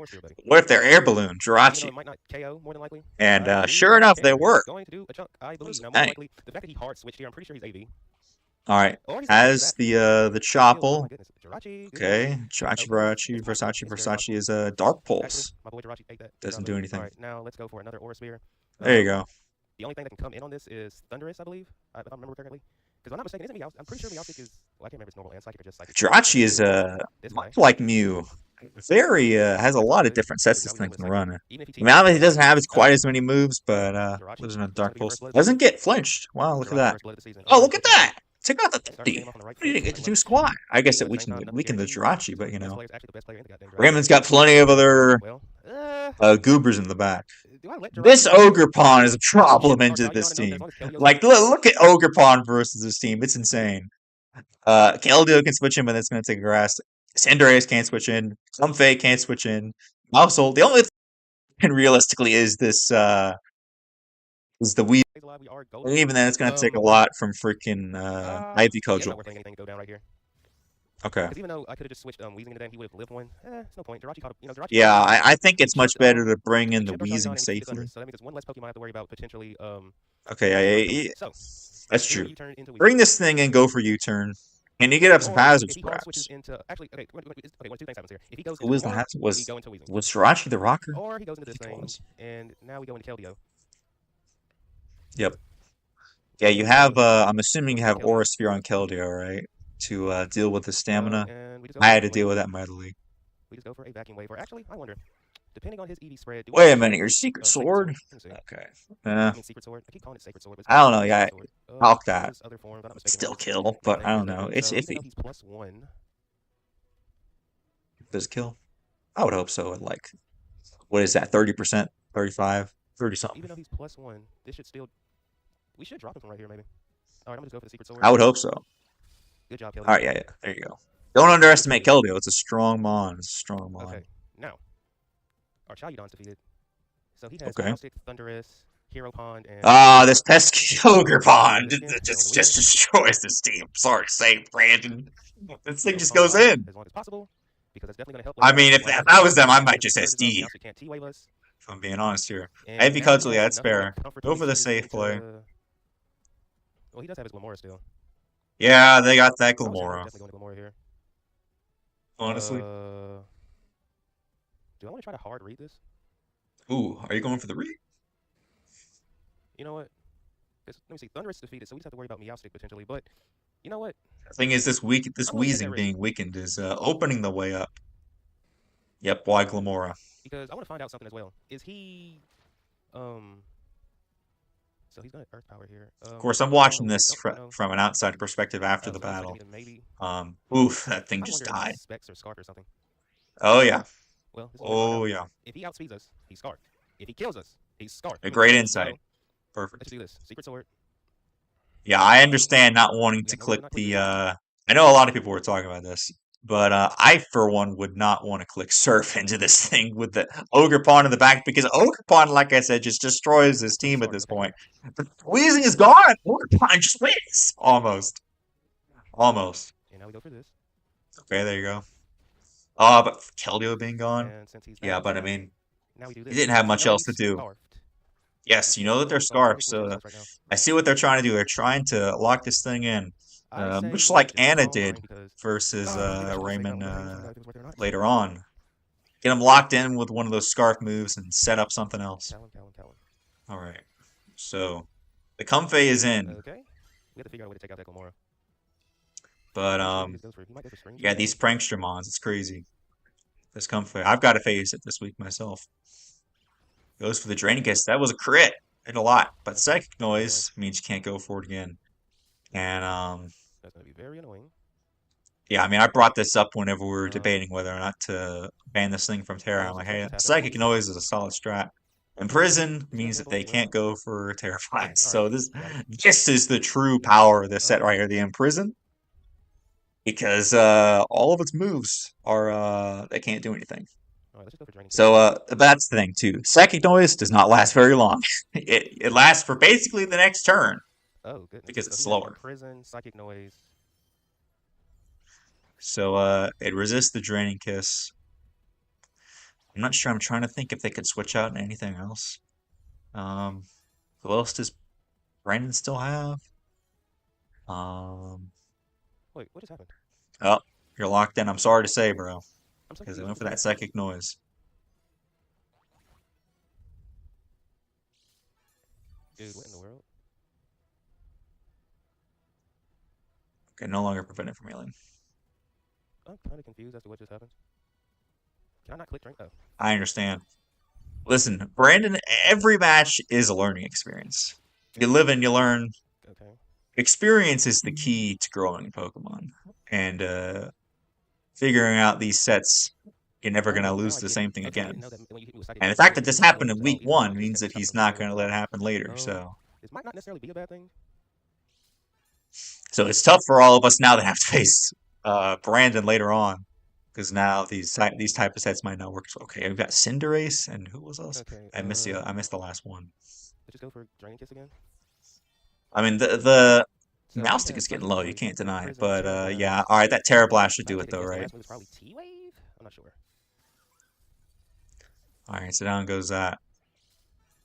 What if they're air balloon, Even though Jirachi? it might not KO, more than likely. And I believe sure that enough, they Carrier were. is going to do a chunk, I believe. Now, more Hey. than likely, the fact that he hard switched here, I'm pretty sure he's AV. All right, Or he's has the oh Choppel. my goodness. Jirachi, good Okay, job. Jirachi, Okay, Versace, it's very Versace possible. is a Dark Actually, Pulse. my boy Jirachi ate that. Doesn't Good do job, buddy. anything. All right, now let's go for another Aura Sphere. There you go. The only thing that can come in on this is Thundurus, I believe, if I remember correctly. Because I'm not mistaken, isn't Meowstic? I'm pretty sure Meowstic is, well, I can't remember it's normal and Psychic or just Psychic. Jirachi is much like Mew. Very has a lot of different sets this thing can run. I mean, obviously he doesn't have quite as many moves, but lives in a Dark Pulse. Doesn't get flinched. Wow, look at that. Oh, look at that! Took out the 50. What did he get to do squat? I guess it weakened the Jirachi, but Raymond's got plenty of other goobers in the back. This Ogerpon is a problem into this team. Like, look at Ogerpon versus this team. It's insane. Keldeo can switch in, but that's going to take a grass. Cinderace can't switch in. Comfey can't switch in. Mousehold. The only thing realistically is this is the Wii. Even then, it's going to take a lot from freaking Ivy Cudgel. Okay. Because even though I could have just switched Weezing into that, he would have lived one. It's no point. Jirachi caught up. Jirachi. Yeah, I think it's much better to bring in the Weezing safely. So that means there's one less Pokemon I have to worry about potentially. Okay, so that's true. Bring this thing and go for U-turn. Can you get up some hazards, perhaps? Actually, okay, one of two things happens here. If he goes Who was the hazard? Was Jirachi the rocker? Or he goes into this thing, and now we go into Keldeo. Yep. Yeah, you have. I'm assuming you have Aura Sphere on Keldeo, right? To deal with the stamina. I had to deal with that mightily. We just go for a vacuum wave. Or actually, I wonder. Depending on his EV spread. Wait a minute, your Secret Sword? Okay. Secret Sword. I keep calling it Sacred Sword. I don't know. Yeah, I'll that. Forms, still kill, but I don't know. It's iffy. He's +1. Does it kill? I would hope so. At like, what is that? 30%, 35, 30 something. Even though he's +1, this should still. We should drop him from right here, maybe. All right, I'm gonna go for the Secret Sword. I would hope so. Good job, Keldeo. All right, yeah. There you go. Don't underestimate Keldeo. It's a strong mon. It's a strong mon. Okay, now Archaudon's defeated. So he has Meowstic, Thundurus, Hero Pond, and this pesky Ogerpon just destroys this team. Sorry to say, Brandon. This thing just goes in. As long as possible, because that's definitely gonna help. I mean, if I was them, I might just SD. If I'm being honest here. Ivy Cudgel, yeah, that's fair. Go for the safe play. Well, he does have his Glimmora still. Yeah, they got that Glimmora. Definitely going to Glimmora here. Honestly. Do I want to try to hard read this? Ooh, are you going for the read? You know what? Let me see. Thundurus defeated, so we just have to worry about Meowstic potentially. But you know what? The thing is, this Weezing being weakened is opening the way up. Yep, why Glimmora? Because I want to find out something as well. Is he So he's gonna Earth Power here. Of course, I'm watching this from an outside perspective after the battle. Oof, that thing just died. Specs or Scarf or something. Oh yeah. Well, oh yeah. If he outspeeds us, he's Scarf. If he kills us, he's Scarf. A great insight. Perfect. Let's do this. Secret Sword. Yeah, I understand not wanting to click the, I know a lot of people were talking about this, but I, for one, would not want to click surf into this thing with the Ogre Pawn in the back because Ogre Pawn, like I said, just destroys his team at this point. But Weezing is gone! Ogre Pawn just wins! Almost. Almost. And now we go for this. Okay, there you go. Oh, but Keldeo being gone? And since he's Yeah, back, but I mean, now we do he this. didn't have You much know else to he's do. scarfed. Yes, you know that they're scarfed, so I see what they're trying to do. They're trying to lock this thing in, I say much we like just Anna phone did line because versus maybe I shouldn't have saved that Raymon one. Maybe I didn't know if it was worth it or not. later on. Get him locked in with one of those scarf moves and set up something else. Callan. All right, so the Comfey is in, Okay. We have to figure out a way to take out that Gomorrah. but He might go for Strange yeah, Ring. these prankster mons, it's crazy. This Comfey, I've got to face it this week myself. Goes for the Draining Kiss. That was a crit. Hit a lot, but Psychic Noise means you can't go for it again. And That's gonna be very annoying. yeah, I mean, I brought this up whenever we were debating whether or not to ban this thing from Terra. I'm like, hey, Psychic Noise is a solid strat. Imprison means that they can't go for Terrify. So this is the true power of this set right here, the Imprison. Because all of its moves are they can't do anything. So that's the thing too. Psychic Noise does not last very long. It lasts for basically the next turn. Oh, goodness. Because it's slower. Prison, Psychic Noise. So it resists the Draining Kiss. I'm not sure. I'm trying to think if they could switch out into anything else. Who else does Brandon still have? Wait, what just happened? Oh, you're locked in. I'm sorry to say, bro. Because they went for that Psychic Noise. Dude, what in the world? Okay, no longer prevented from healing. I'm kind of confused as to what just happened. Can I not click drink? Oh. I understand. Listen, Brandon, every match is a learning experience. You live and you learn. Okay. Experience is the key to growing in Pokemon. And figuring out these sets, you're never going to lose the same thing again. And the fact that this happened in week 1 means that he's not going to let it happen later. So this might not necessarily be a bad thing. So it's tough for all of us now to have to face Brandon later on. Because now these type of sets might not work. Okay, we've got Cinderace, and who was else? Okay, I missed the last one. Just go for Draining Kiss again. I mean the Moustic is getting low. You can't deny it. But yeah, all right, that Terra Blast should do it though, right? Probably T-Wave. I'm not sure. All right, so down goes that,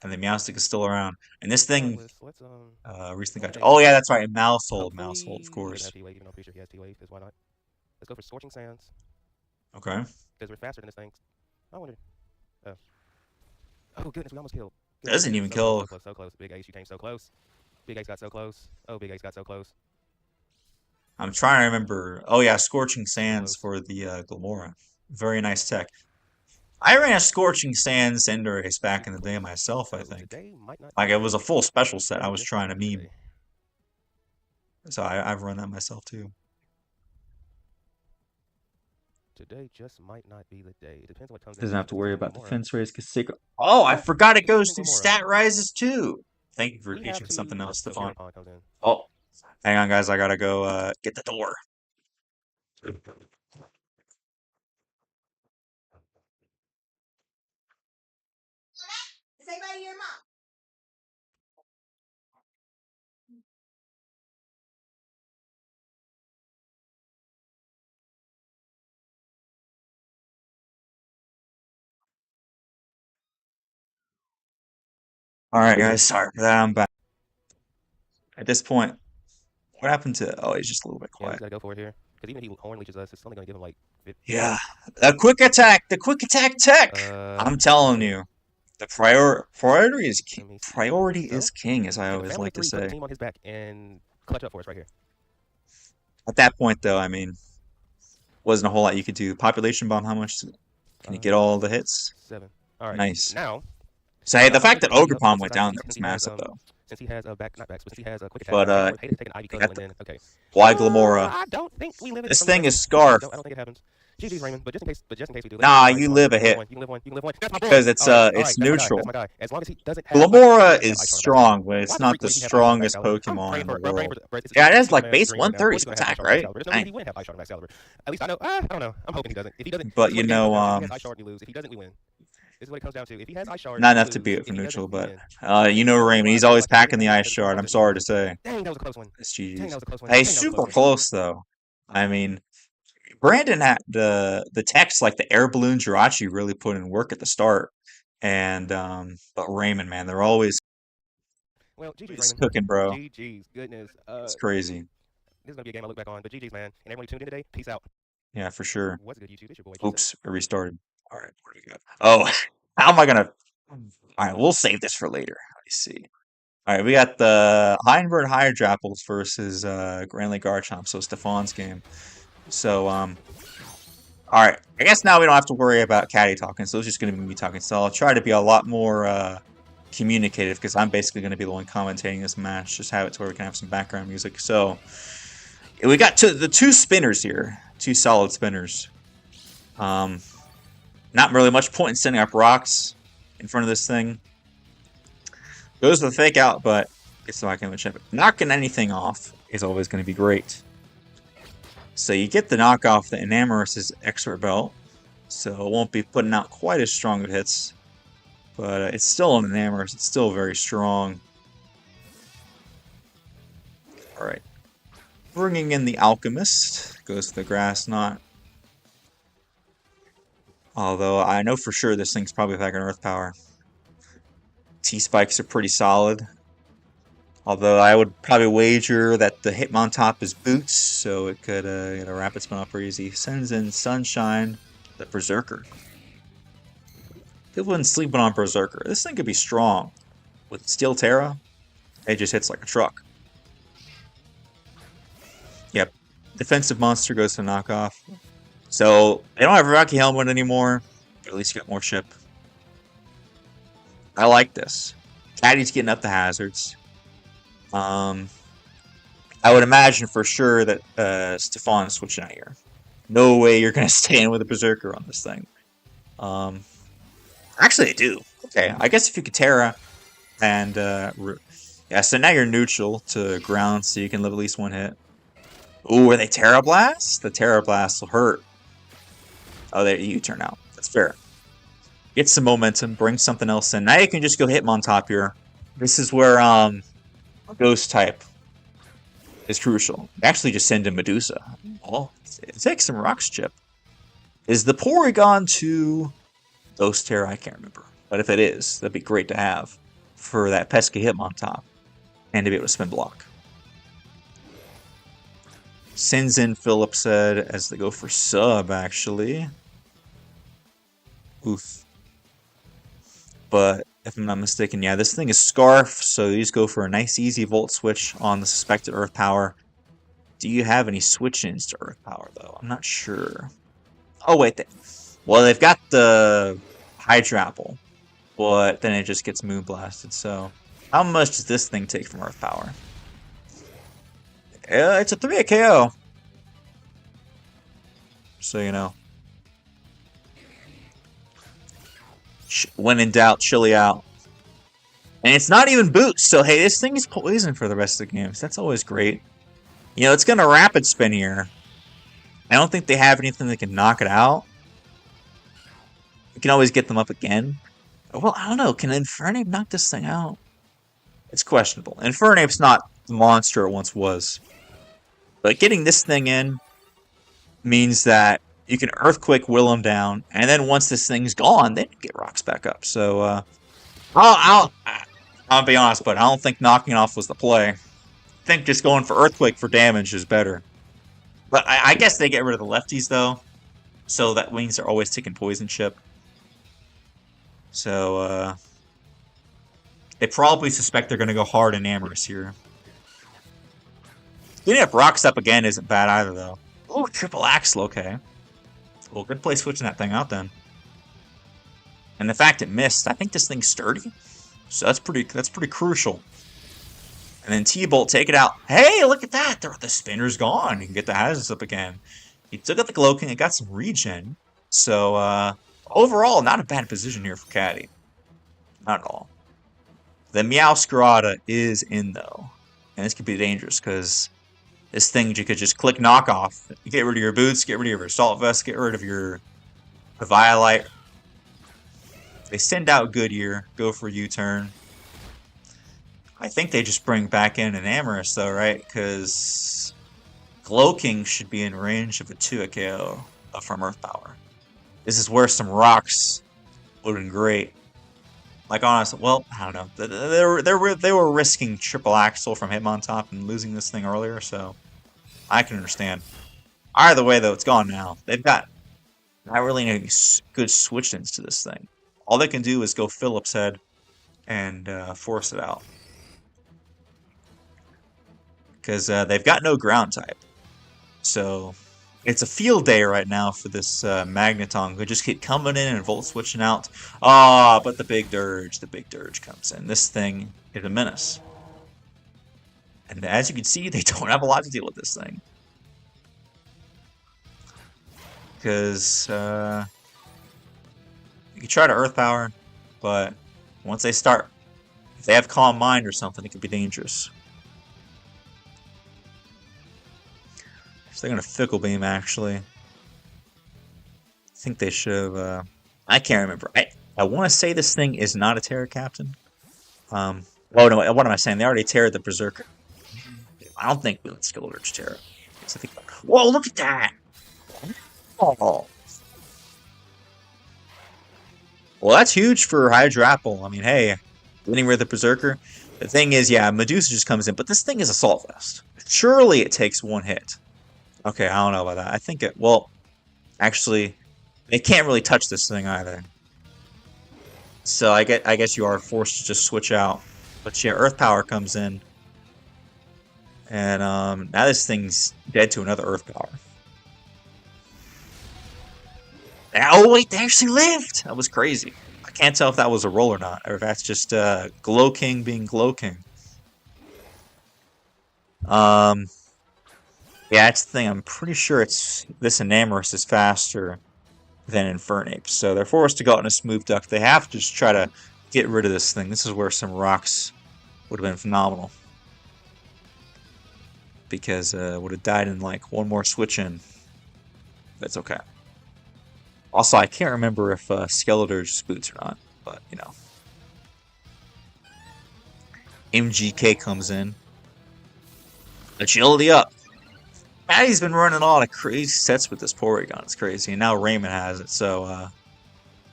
and the Meowstic is still around. And this thing recently got. Oh yeah, that's right, Mousehold, of course. Even though I'm pretty sure he has T-Wave, why not? Let's go for Scorching Sands. Okay. Because we're faster than this thing. I wonder. Oh goodness, we almost killed. Doesn't even kill. So close. Big Ace, you came so close. Big Ace got so close. Oh, Big Ace got so close. I'm trying to remember. Oh yeah, Scorching Sands for the Glamora. Very nice tech. I ran a Scorching Sands Cinderace back in the day myself, I think. Like, it was a full special set I was trying to meme. So I've run that myself, too. Today just might not be the day. It depends on what comes in. Doesn't have to worry about defense raise, because Sacred... Oh, I forgot it goes through stat rises, too! Thank you for teaching something else, Stefan. Oh, hang on, guys. I gotta go get the door. Say bye to your mom. Alright, guys. Sorry for that. I'm back. At this point, what happened to... Oh, he's just a little bit quiet. Yeah, gotta go for it here. Because even if he horn leeches us, it's only gonna give him like... Yeah. The quick attack! The quick attack tech! I'm telling you. The priority is king. Priority is king, as I always like to say. Team on his back and clutch up for us right here. At that point, though, I mean, wasn't a whole lot you could do. Population bomb, how much can you get all the hits? 7. All right. Nice. Now, so hey, the fact that Ogre Palm went down there was massive, though. Since he has not backs, but since he has a quick attack. But okay. why Glamora? I don't think we live This thing is scarfed. I don't think it happens. GG's, Raymond. But just in case we do. Nah, you live a hit. You can live one. You can live one. That's my boy. Because it's all right, it's that's my guy. neutral. That's my guy. As long as he doesn't have. Glamora Like, is ice strong, but it's not the strongest Pokemon in the world. Yeah, it has like base 130 attack, right? He wouldn't have Ice Shard on Max Caliber. At least I know. I don't know. I'm hoping he doesn't. If he doesn't, But you know, if he has Ice Shard, we lose. If he doesn't, we win. This is what it comes down to. If he has Ice Shard, not enough to beat it for neutral, but you know Raymond, he's always packing the Ice Shard. I'm sorry to say. Dang, that was a close one. It's Dang, that GG's. was a close one. Hey, super close though. I mean, Brandon had the text like the air balloon Jirachi really put in work at the start, and but Raymond, man, they're always GG's, cooking, bro. GG's, goodness. It's crazy. This is gonna be a game I look back on, but GG's, man. And everyone who tuned in today, peace out. Yeah, for sure. What's good, YouTube? It's your boy. Oops, I restarted. All right, what do we got? Oh, how am I gonna? All right, we'll save this for later. Let me see. All right, we got the Heinberg Hydrapples versus Grand Lake Garchomp, so Stefan's game. So, all right, I guess now we don't have to worry about Caddy talking, so it's just going to be me talking. So I'll try to be a lot more communicative because I'm basically going to be the one commentating this match. Just have it to where we can have some background music. So we got the two spinners here, two solid spinners. Not really much point in sending up rocks in front of this thing. Goes to the fake out, but gets the back end of the chip. Knocking anything off is always going to be great. So you get the knockoff the Enamorous' expert belt, so it won't be putting out quite as strong of hits, but it's still an Enamorous. It's still very strong. All right, bringing in the Alchemist goes to the Grass Knot. Although I know for sure this thing's probably back in Earth Power. T-Spikes are pretty solid. Although I would probably wager that the Hitmontop is boots, so it could get a rapid spin off pretty easy. Sends in Sunshine, the Berserker. People have been sleeping on Berserker. This thing could be strong. With Steel Terra, it just hits like a truck. Yep. Defensive monster goes to knockoff. So they don't have Rocky Helmet anymore, but at least you got more ship. I like this. Caddy's getting up the hazards. I would imagine for sure that Stefan's switching out here. No way you're going to stay in with a Berserker on this thing. Actually, I do. Okay, I guess if you could Terra and... yeah, so now you're neutral to ground, so you can live at least one hit. Ooh, are they Terra Blast? The Terra Blast will hurt. Oh, there you turn out. That's fair. Get some momentum, bring something else in. Now you can just go Hitmontop here. This is where Ghost type is crucial. Actually, just send in Medusa. Well, it takes some Rocks chip. Is the Porygon to Ghost Terra? I can't remember. But if it is, that'd be great to have for that pesky Hitmontop and to be able to spin block. Sends in Philip said as they go for sub, actually. Oof. But if I'm not mistaken, yeah, this thing is Scarf, so you just go for a nice easy Volt switch on the suspected Earth Power. Do you have any switch-ins to Earth Power, though? I'm not sure. Oh, wait. Well, they've got the Hydrapple, but then it just gets Moon Blasted, so... How much does this thing take from Earth Power? It's a 3-hit KO. So, you know. When in doubt, chilly out. And it's not even boots, so hey, this thing is poison for the rest of the games. That's always great. You know, it's going to rapid spin here. I don't think they have anything that can knock it out. You can always get them up again. Well, I don't know. Can Infernape knock this thing out? It's questionable. Infernape's not the monster it once was. But getting this thing in means that you can Earthquake will him down, and then once this thing's gone, then you get rocks back up. So, I'll be honest, but I don't think knocking it off was the play. I think just going for Earthquake for damage is better. But I guess they get rid of the lefties, though. So that means they're always taking Poison Chip. So, they probably suspect they're going to go hard in Amorous here. Getting up rocks up again isn't bad either, though. Oh, triple Axle, okay. Well, good play switching that thing out then. And the fact it missed, I think this thing's sturdy. So that's pretty crucial. And then T-Bolt, take it out. Hey, look at that! The spinner's gone. You can get the hazards up again. He took out the Glow-King and got some regen. So, overall, not a bad position here for Caddy. Not at all. The Meowscarada is in, though. And this could be dangerous, because this thing you could just click knockoff. Get rid of your boots, get rid of your assault vest, get rid of your Violite. They send out Goodyear, go for U-turn. I think they just bring back in an Amorous, though, right? Because Glow-King should be in range of a 2 KO from Earth Power. This is where some rocks would have been great. Like, honestly, well, I don't know. They were risking triple axle from Hitmontop and losing this thing earlier, so I can understand. Either way, though, it's gone now. They've got not really any good switch-ins to this thing. All they can do is go Phillips head and force it out. Because they've got no ground type. So it's a field day right now for this Magneton, who just keep coming in and volt switching out. But the big Dirge comes in. This thing is a menace. And as you can see, they don't have a lot to deal with this thing. Because you can try to Earth Power, but once they start, if they have Calm Mind or something, it could be dangerous. So they're going to Fickle Beam, actually. I think they should have... I can't remember. I want to say this thing is not a Terra Captain. Oh, no, what am I saying? They already Terra'd the Berserker. I don't think we'll Skill Urge Terra. Whoa, look at that! Oh. Well, that's huge for Hydrapple. I mean, hey, getting rid of the Berserker. The thing is, yeah, Medusa just comes in, but this thing is Assault Vest. Surely it takes one hit. Okay, I don't know about that. I think it... Well, actually, they can't really touch this thing either. So I guess you are forced to just switch out. But yeah, Earth Power comes in. And now this thing's dead to another Earth Power. Oh wait, they actually lived! That was crazy. I can't tell if that was a roll or not, or if that's just Glow-King being Glow-King. Yeah, that's the thing. I'm pretty sure this Enamorous is faster than Infernape, so they're forced to go out in a Smooth Duck. They have to just try to get rid of this thing. This is where some rocks would have been phenomenal. Because it would have died in like one more switch in. That's okay. Also, I can't remember if Skeletor just boots or not, but, you know. MGK comes in. Agility up. Caddy's been running a lot of crazy sets with this Porygon. It's crazy. And now Raymon has it, so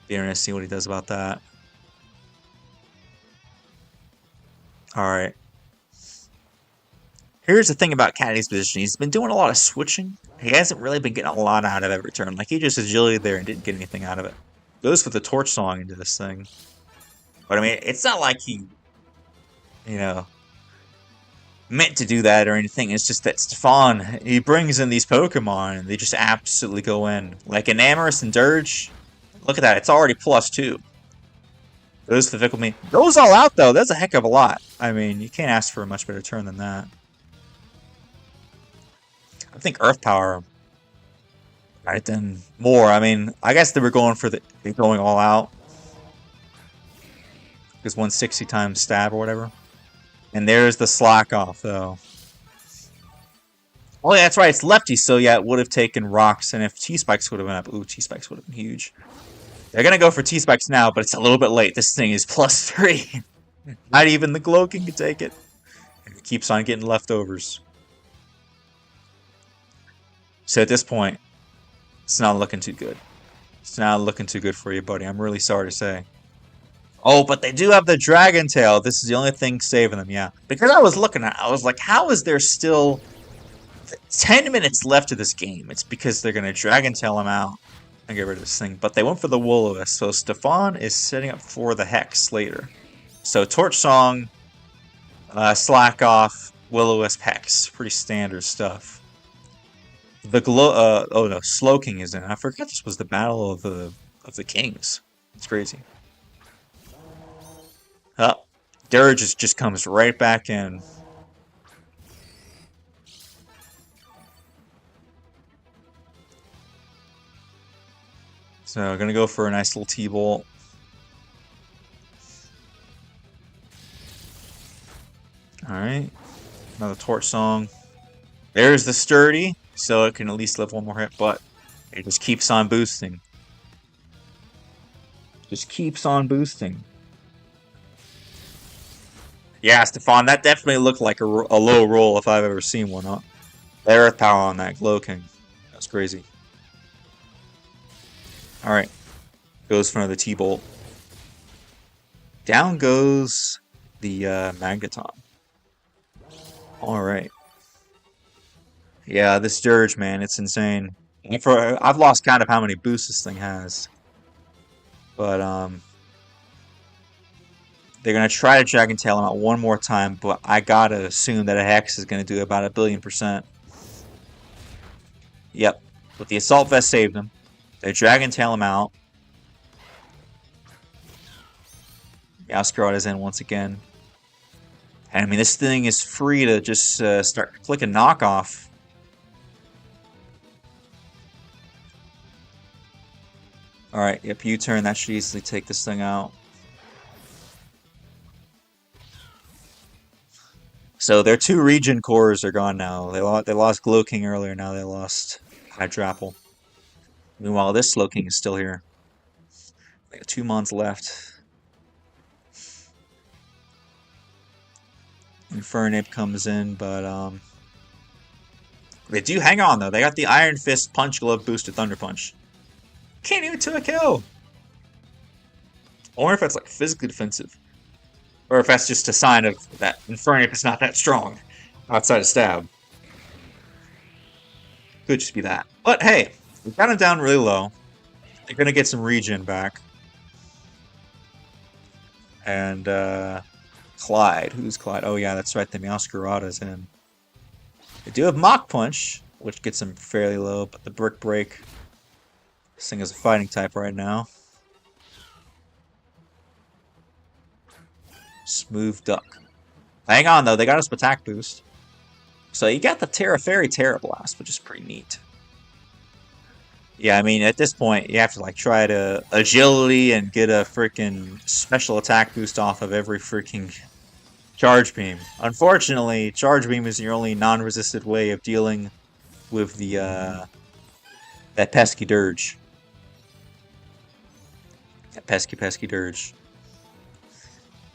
be interesting to see what he does about that. Alright. Here's the thing about Caddy's position. He's been doing a lot of switching. He hasn't really been getting a lot out of every turn. Like, he just agility there and didn't get anything out of it. Goes for the Torch Song into this thing. But, I mean, it's not like he, you know, meant to do that or anything. It's just that Stefan, he brings in these Pokemon and they just absolutely go in. Like, Enamorous and Dirge, look at that. It's already +2. Goes for the Fickle Beam. Goes all out, though. That's a heck of a lot. I mean, you can't ask for a much better turn than that. I think Earth Power, right then, more. I mean, I guess they were going for going all out. Because 160 times stab or whatever. And there's the Slack Off, though. Oh, yeah, that's right. It's lefty, so yeah, it would have taken rocks. And if T-Spikes would have been up, ooh, T-Spikes would have been huge. They're going to go for T-Spikes now, but it's a little bit late. This thing is +3. Not even the Glow-King can take it. And it keeps on getting leftovers. So at this point, it's not looking too good. It's not looking too good for you, buddy. I'm really sorry to say. Oh, but they do have the Dragon Tail. This is the only thing saving them, yeah. Because I was looking at it, I was like, how is there still 10 minutes left of this game? It's because they're going to Dragon Tail him out and get rid of this thing. But they went for the Will-O-Wisp, so Stefan is setting up for the Hex later. So Torch Song, Slack Off, Will-O-Wisp, Hex. Pretty standard stuff. The oh no, Slowking is in. I forgot this was the battle of the kings. It's crazy. Oh, Dirge just comes right back in. So gonna go for a nice little T-bolt. Alright. Another Torch Song. There's the Sturdy, so it can at least live one more hit, but it just keeps on boosting. Just keeps on boosting. Yeah, Stefan, that definitely looked like a low roll if I've ever seen one. Huh? The Earth Power on that Glow King. That's crazy. Alright. Goes for another T-Bolt. Down goes the Magneton. Alright. Yeah, this Dirge, man, it's insane. I've lost count of how many boosts this thing has. But, they're going to try to Dragon Tail him out one more time, but I gotta assume that a Hex is going to do about 1,000,000,000%. Yep. But the Assault Vest saved him. They Dragon Tail him out. Yaskirada's in once again. And I mean, this thing is free to just start clicking knockoff. Alright, yep, U-turn. That should easily take this thing out. So their 2 region cores are gone now. They lost Glow King earlier, now they lost Hydrapple. Meanwhile, this Slow King is still here. They got 2 Mons left. Infernape comes in, but they do hang on though. They got the Iron Fist Punch Glove boosted Thunder Punch. Can't even do a kill. I wonder if that's like physically defensive. Or if that's just a sign of that Infernape is not that strong outside of stab. Could just be that. But hey, we got him down really low. They're gonna get some regen back. And Clyde. Who's Clyde? Oh yeah, that's right, the Meowscarada's in. They do have Mach Punch, which gets him fairly low, but the Brick Break. This thing is a fighting type right now. Smooth Duck. Hang on though, they got us attack boost. So you got the Terra Fairy Terra Blast, which is pretty neat. Yeah, I mean, at this point, you have to like try to agility and get a freaking special attack boost off of every freaking Charge Beam. Unfortunately, Charge Beam is your only non-resisted way of dealing with the that pesky Dirge. That pesky Dirge.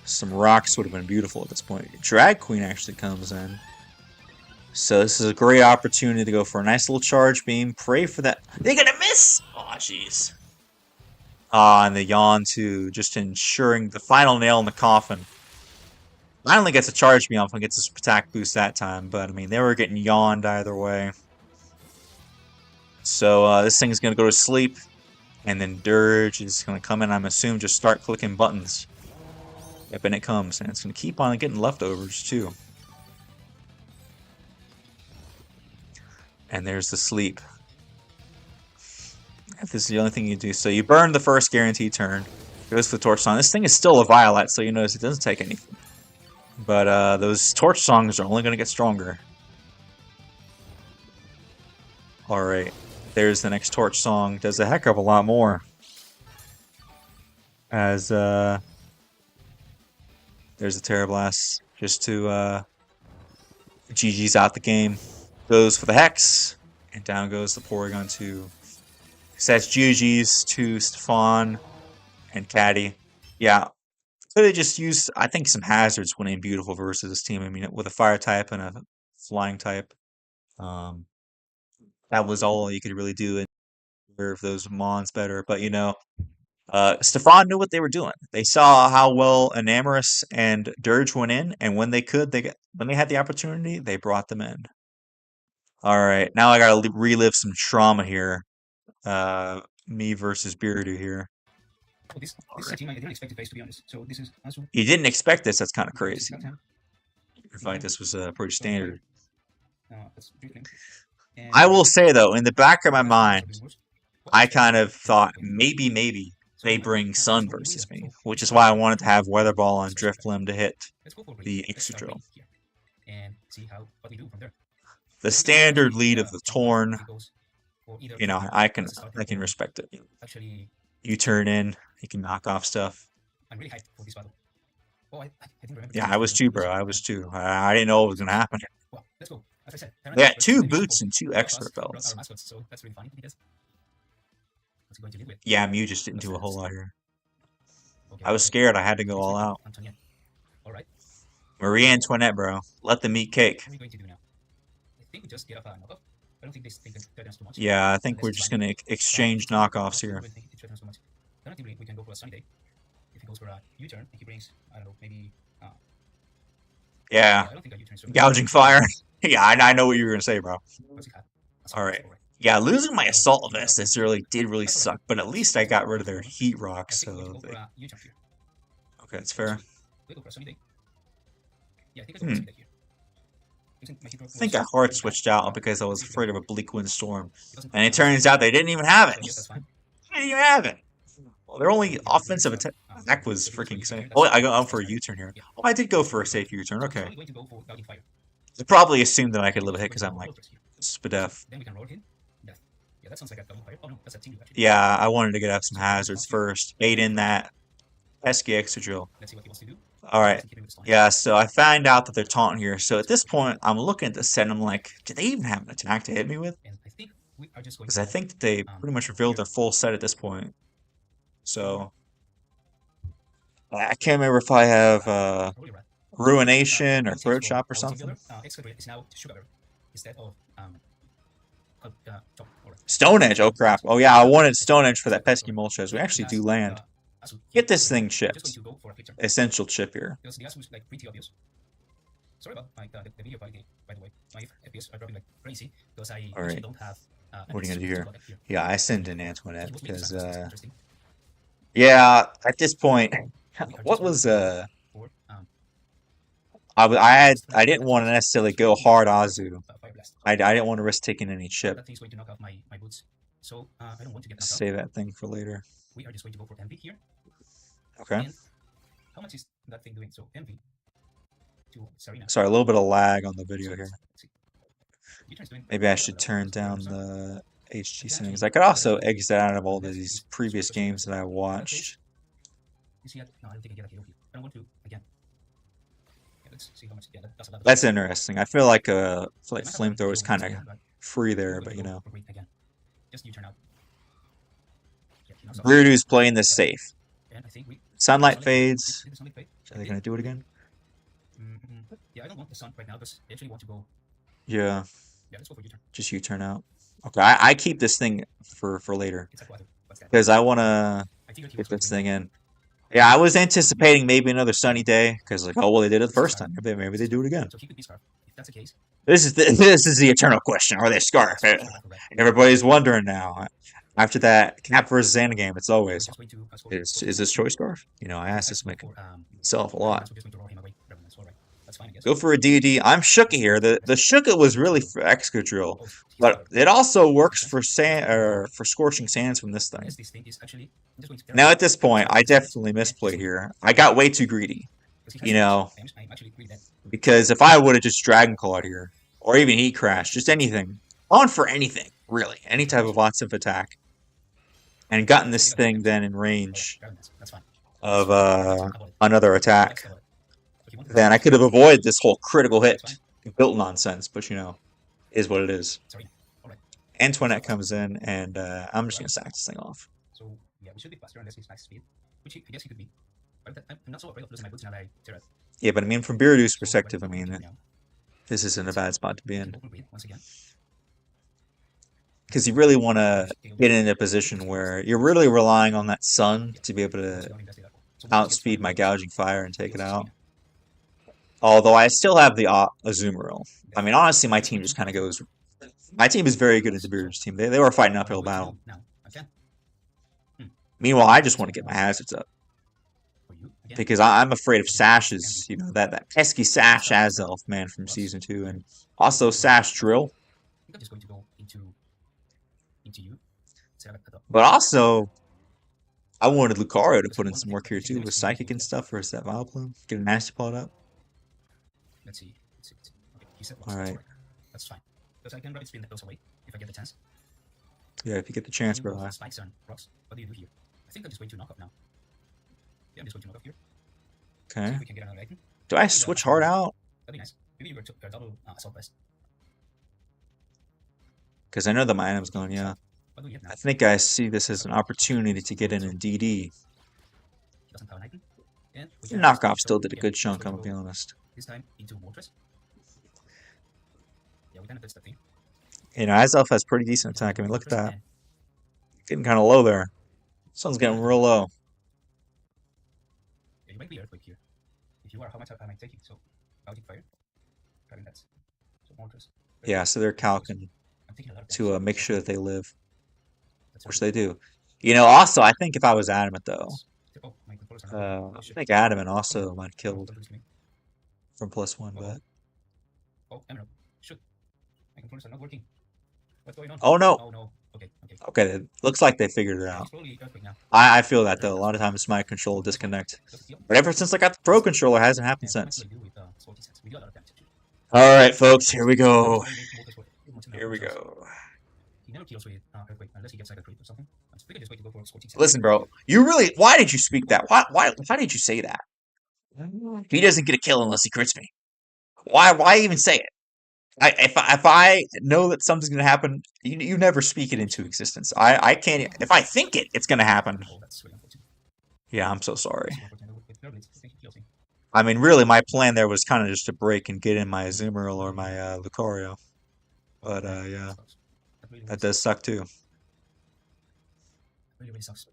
Some rocks would have been beautiful at this point. Drag Queen actually comes in. So this is a great opportunity to go for a nice little Charge Beam. Pray for that. They're gonna miss! Aw, jeez. And the Yawn too, just ensuring the final nail in the coffin. Finally gets a Charge Beam off and gets his attack boost that time, but I mean, they were getting yawned either way. So this thing is gonna go to sleep, and then Dirge is gonna come in, I'm assuming, just start clicking buttons. Yep, and it comes, and it's gonna keep on getting leftovers too. And there's the sleep. If this is the only thing you do. So you burn the first guaranteed turn. Goes for the Torch Song. This thing is still a Violet, so you notice it doesn't take anything. But those Torch Songs are only going to get stronger. Alright. There's the next Torch Song. Does a heck of a lot more. As there's a Terra Blast. Just to GG's out the game. Goes for the Hex, and down goes the Porygon 2. So that's GG's to Stefan and Caddy. Yeah, could have just used, I think, some hazards winning beautiful versus this team. I mean, with a Fire type and a Flying type, that was all you could really do and serve those Mons better. But you know, Stefan knew what they were doing. They saw how well Enamorus and Dirge went in, and when they had the opportunity, they brought them in. Alright, now I gotta relive some trauma here. Me versus Biradu here. Oh, this is a team I didn't expect to face, to be honest. So this is also... You didn't expect this, that's kind of crazy. I find this was pretty standard. I will say though, in the back of my mind, I kind of thought maybe they bring Sun versus me, which is why I wanted to have Weather Ball on Drifblim to hit the Excadrill. And see what we do from there. The standard lead of the Torn. or either You know, I can respect it. actually, You turn in, you can knock off stuff. I'm really hyped for this battle. Oh, I didn't remember. Yeah, I was too, bro. I was too. I didn't know what was gonna happen. Well, let's go. As I said, They got 2 boots and 2 expert brought belts. our mascots, so that's really funny because what's he going to lead with? Yeah, Mew just didn't do a whole lot here. Okay, I was scared. I had to go all out. Antoinette. All right. Marie Antoinette, bro. Let them eat cake. What are we going to do now? I think we just get off a knockoff. I don't think this thing can threaten us too much. Yeah, I think we're just gonna exchange knockoffs here. Alternatively, we can go for a sunny day. If he goes for a U-turn, and he brings, I don't know, maybe. Yeah, I don't think a U-turn is so gouging fire. Yeah, I know what you were gonna say, bro. What's he have? All right. Yeah, losing my assault vest this did really suck, but at least I got rid of their heat rock, I think we're so going to go for a U-turn here. okay, that's fair. We go for a sunny day. Yeah, I think I go for a sunny day here. I think I hard switched out because I was afraid of a bleak wind storm, and it turns out they didn't even have it. They didn't even have it. Well, their only offensive attack was freaking insane. Oh, I go out for a U-turn here. Oh, I did go for a safe U-turn. Okay. They probably assumed that I could live a hit because I'm like Spadef. Then we can roll him. Death. Yeah, that sounds like a double fire. Oh no, that's a team actually. Yeah, I wanted to get out some hazards first. Bait in that pesky extra drill. Let's see what he wants to do. All right. Yeah, so I find out that they're taunting here. So at this point, I'm looking at the set and I'm like, do they even have an attack to hit me with? And I think we are just going Because I think that they pretty much revealed their full set at this point. So I can't remember if I have Ruination or Throat Chop or something. Stone Edge, oh crap. Oh yeah, I wanted Stone Edge for that pesky Moltres. We actually do land. Get this thing chipped. Essential chip here. Because the answer was like pretty obvious. Sorry about the video quality, by the way. My FPS are dropping like crazy because I actually don't have. What are you gonna do here? Yeah, I send in Antoinette because yeah, at this point, what was I didn't want to necessarily go hard Azu. I didn't want to risk taking any chip. That thing's going to knock off my boots, so I don't want to get knocked Save that thing for later. We are just going to go for envy here. Okay. And how much is that thing doing? So envy to Serena. Sorry, a little bit of lag on the video here. Maybe I should turn down the HG settings. I could also exit out of all these previous games that I watched. No, I don't think I get a hero here. I don't want to again. Yeah, let's see how much. Yeah, that's a lot. That's interesting. I feel like Flamethrower is kind of free there, but you know. Just U-turn out. Biradu's playing this safe. Sunlight fades. Are they gonna do it again? Yeah, I don't want the sun right now because I actually want to go. Yeah. Yeah, let's go for U-turn. Just U-turn out. Okay, I keep this thing for later because I want to get this thing in. Yeah, I was anticipating maybe another sunny day because like, oh well, they did it the first time. Maybe they do it again. So he could be Scarf. If that's the case. This is the eternal question: are they Scarf? Everybody's wondering now. After that Cap versus Xana game, it's always is this choice Scarf? You know, I ask this myself a lot. Go for a DD. I'm Shooka here. The Shooka was really for Excadrill, but it also works for for Scorching Sands from this thing. Now at this point, I definitely misplay here. I got way too greedy, you know, because if I would have just Dragon Clawed here, or even Heat Crash, just anything, on for anything, really, any type of offensive attack, and gotten this thing then in range of another attack, then I could have avoided this whole critical hit built nonsense, but you know, is what it is. Antoinette comes in, and I'm just going to sack this thing off. So, yeah, we should be faster unless he's max speed, which I guess he could be. But I'm not so afraid of losing my boots now that I tear it. Yeah, but I mean, from Biradu's perspective, I mean, this isn't a bad spot to be in. Because you really want to get in a position where you're really relying on that sun to be able to outspeed my gouging fire and take it out. Although I still have the Azumarill. I mean, honestly, my team just kind of goes... My team is very good at the Biradu's team. They were fighting uphill battle. Meanwhile, I just want to get my hazards up. Because I'm afraid of Sash's, you know, that pesky Sash Azelf, man, from Season 2. And also Sash Drill. But also, I wanted Lucario to put in some work here too with Psychic and stuff versus that Vileplume. Get a Nasty Plot up. Let's see. Okay, Alright. That's fine. Because I can rapid spin those away if I get the chance. Yeah, if you get the chance, Can you bro. go spikes and rocks? What do you do here? I think I'm just going to knock off now. Yeah, I'm just going to knock off here. See Okay. if we can get another item. Do I Maybe the switch assault hard vest. out? That'd be nice. Maybe you were double assault vest. Because I know that my Okay, item's okay, gone, yeah. so what do we have now? I think I see this as an Okay, opportunity to get in so in DD. he doesn't have an item. And we can Knockoff so still did a again, good let's chunk, going I'm to gonna be go honest. this time into Mortress. Yeah, we kind of fits the thing. You know, Azelf has pretty decent Just going attack. to I go mean, look at Mortress that. and Getting kind of low there. Sun's getting real low. yeah, you might be earthquake here. If you are, how much I might take you? So I'll take fire. Grabbing that. So Mortress. Yeah, so they're calcing I'm taking a lot of to damage. make sure that they live, That's which really they do. You know, also, I think if I was adamant though, oh, my controllers are not working. I Oh, shit. think adamant Oh, also might have no, killed don't do this to me. from +1, Oh, but oh, Emerald. Shoot. My controllers are not working. What's going on? oh no. Oh no. Okay, okay. Okay, it looks like they figured it Yeah, out. he's probably earthquake now. I feel that though. A lot of times my controller disconnect. But ever since I got the Pro controller, it hasn't happened since. All right, folks, here we go. Here we go. He never kills with earthquake unless he gets like a crit or something. I'm thinking just wait to go for Scorching Sands. Listen, bro, you really, why did you speak that? Why did you say that? He doesn't get a kill unless he crits me. Why even say it? If I know that something's gonna happen, you never speak it into existence. I can't. If I think it, it's gonna happen. Oh, that's really unfortunate. Yeah, I'm so sorry. That's unfortunate. With Nerblitz, I think he kills him. I mean, really, my plan there was kind of just to break and get in my Azumarill or my Lucario. But yeah, Sucks. That really, that does suck too. really sucks.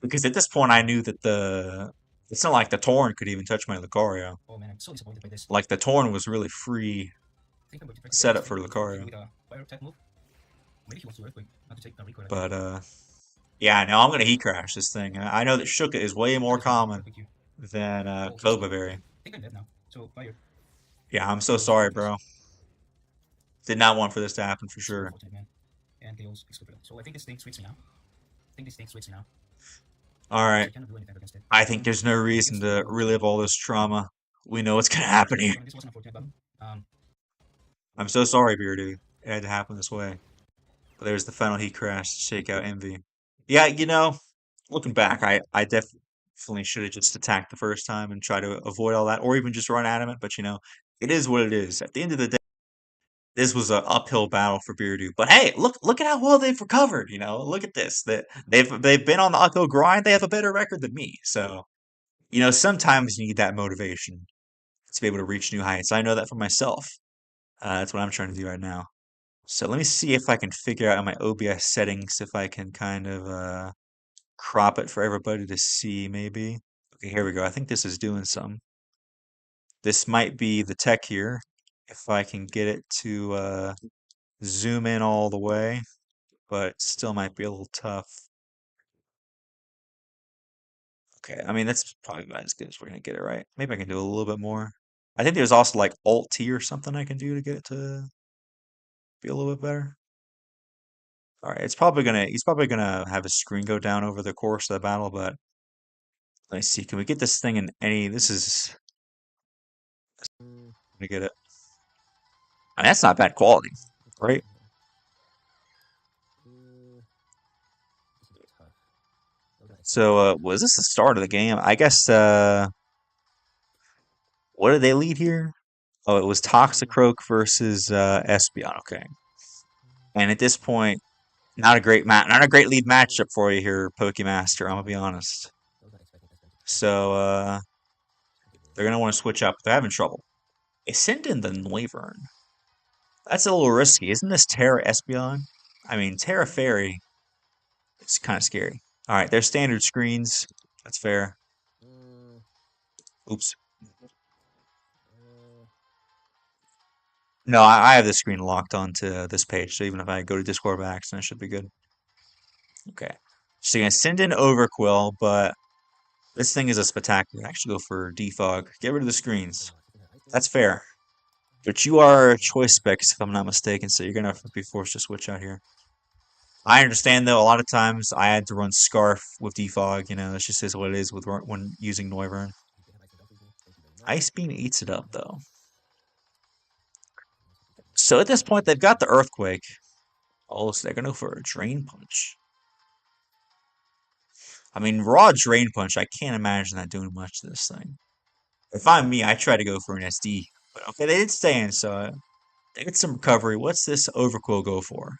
Because at this point, I knew that it's not like the Torn could even touch my Lucario. Oh man, I'm so disappointed by this. Like the Torn was really free I think I'm going to break setup this for thing Lucario. with a fire attack move. Maybe he wants to earthquake, not to take a recoil. But yeah, no, I'm gonna heat crash this thing. I know that Shuka is way more common than Clover Berry. I think I'm dead now. So fire. Yeah, I'm so sorry, bro. Did not want for this to happen for sure. Unfortunate, man. And kills Exclusive. So I think this thing sweeps me now. All So I right. cannot do anything against it. I think there's no reason to relive all this trauma. We know what's gonna happen here. This was unfortunate, but I'm so sorry, Biradu. It had to happen this way. But there's the final heat crash to shake out Envy. Yeah, you know, looking back, I definitely should have just attacked the first time and try to avoid all that, or even just run adamant. But you know, it is what it is. At the end of the day, this was an uphill battle for Biradu. But hey, look at how well they've recovered. You know, look at this. They've been on the uphill grind. They have a better record than me. So you know, sometimes you need that motivation to be able to reach new heights. I know that for myself. That's what I'm trying to do right now. So let me see if I can figure out in my OBS settings if I can kind of crop it for everybody to see maybe. Okay, here we go. I think this is doing some. This might be the tech here. If I can get it to zoom in all the way, but it still might be a little tough. Okay, I mean that's probably about as good as we're gonna get it, right? Maybe I can do a little bit more. I think there's also like Alt T or something I can do to get it to be a little bit better. All right, he's probably gonna have his screen go down over the course of the battle, but let's see. Can we get this thing in any? This is gonna get it. I mean, that's not bad quality, right? So, was this the start of the game? I guess. What did they lead here? Oh, it was Toxicroak versus Espeon. Okay, and at this point, not a great lead matchup for you here, Pokemaster. I'm gonna be honest. So, they're gonna want to switch up. They're having trouble. They send in the Noivern. That's a little risky. Isn't this Terra Espeon? I mean, Terra Fairy is kind of scary. All right, they're standard screens. That's fair. Oops. No, I have this screen locked onto this page, so even if I go to Discord by accident, it should be good. Okay. So you're going to send in Overquill, but this thing is a spectacular. Actually go for Defog. Get rid of the screens. That's fair. But you are choice specs, if I'm not mistaken, so you're going to be forced to switch out here. I understand, though, a lot of times I had to run Scarf with Defog. You know, that's just what it is with when using Noivern. Ice Beam eats it up, though. So at this point, they've got the Earthquake. Oh, so they're gonna go for a Drain Punch. I mean, raw Drain Punch, I can't imagine that doing much to this thing. If I'm me, I try to go for an SD. But okay, they did stay in, so they get some recovery. What's this Overquill go for?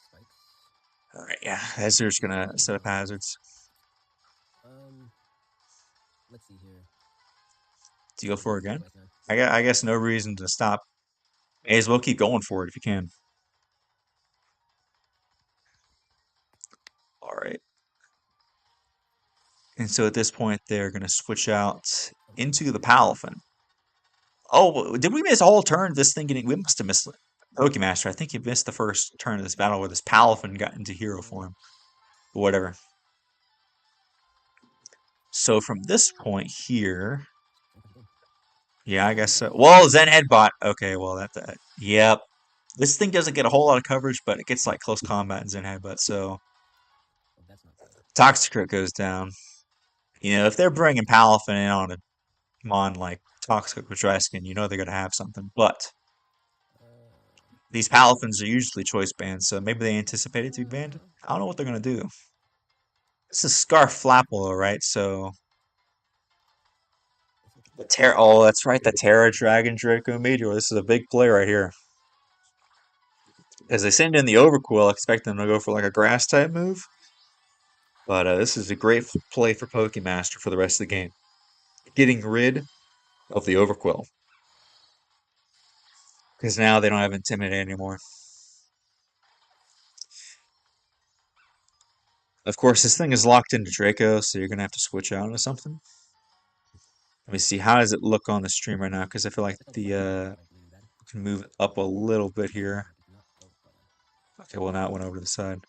Spikes. Alright, yeah, Ezre's gonna set up hazards. Let's see here. Do you go for it again? Twice now. I guess no reason to stop. May as well keep going for it if you can. Alright. And so at this point, they're gonna switch out into the Palafin. Oh, did we miss a whole turn? This thing getting. We must have missed it. Pokemaster, I think you missed the first turn of this battle where this Palafin got into hero form. But whatever. So from this point here. Yeah, I guess so. Well, Zen Headbot. Okay, well, that. Yep. This thing doesn't get a whole lot of coverage, but it gets like close combat and Zen Headbutt, so. Toxicroak goes down. You know, if they're bringing Palafin in on a mon like Toxic with Dreskin, you know they're gonna have something. But these Palafins are usually choice banned, so maybe they anticipate it to be banned. I don't know what they're gonna do. This is Scarf Flapple, right? So the Terra. Oh, that's right, the Terra Dragon Draco Meteor. This is a big play right here. As they send in the Overquill, expect them to go for like a grass type move. But this is a great play for Pokemaster for the rest of the game. Getting rid of the Overquill. Because now they don't have Intimidate anymore. Of course, this thing is locked into Draco, so you're going to have to switch out into something. Let me see, how does it look on the stream right now? Because I feel like the can move it up a little bit here. Okay, well now it went over to the side.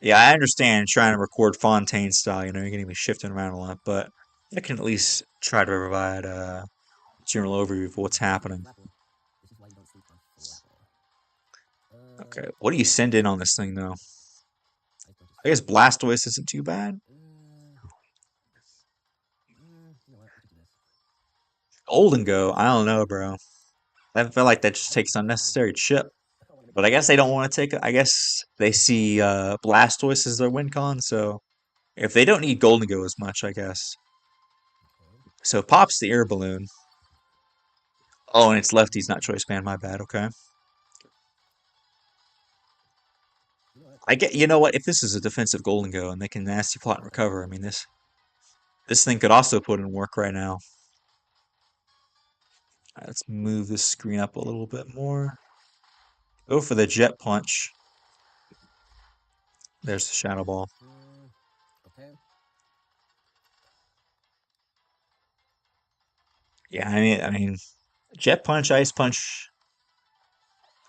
Yeah, I understand trying to record Fontaine style, you know, you're going to be shifting around a lot, but I can at least try to provide a general overview of what's happening. Okay, what do you send in on this thing, though? I guess Blastoise isn't too bad. Golden Go, I don't know, bro. I feel like that just takes unnecessary chip. But I guess they don't want to take it. I guess they see Blastoise as their win con, so if they don't need Golden Go as much, I guess. So pops the air balloon. Oh, and it's lefties, not choice band. My bad. Okay. I get. You know what? If this is a defensive Golden Go and they can nasty plot and recover, I mean this thing could also put in work right now. Right, let's move this screen up a little bit more. Go for the Jet Punch. There's the Shadow Ball. Yeah, I mean, Jet Punch, Ice Punch,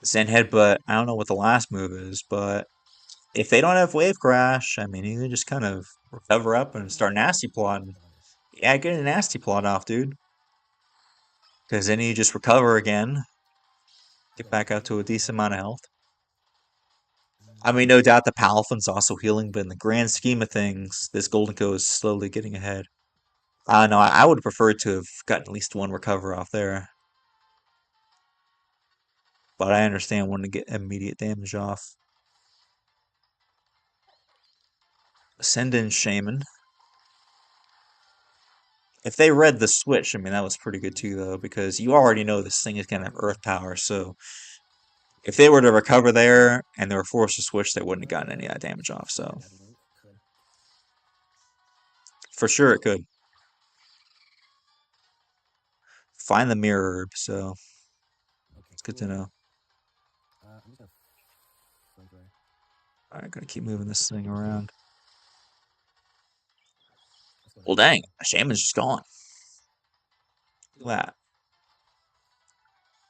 Zen Headbutt. I don't know what the last move is, but if they don't have Wave Crash, I mean, you can just kind of recover up and start nasty plotting. Yeah, get a nasty plot off, dude. Because then you just recover again, get back out to a decent amount of health. I mean, no doubt the Palafin's also healing, but in the grand scheme of things, this Golden Co is slowly getting ahead. No, I would have preferred to have gotten at least one recover off there. But I understand wanting to get immediate damage off. Send in Shaman. If they read the switch, I mean, that was pretty good too, though, because you already know this thing is going to have Earth Power, so if they were to recover there and they were forced to switch, they wouldn't have gotten any of that damage off, so. For sure it could. Find the mirror herb, so it's good to know. Alright, gotta keep moving this thing around. Well, dang, Shaman's just gone. Look at that.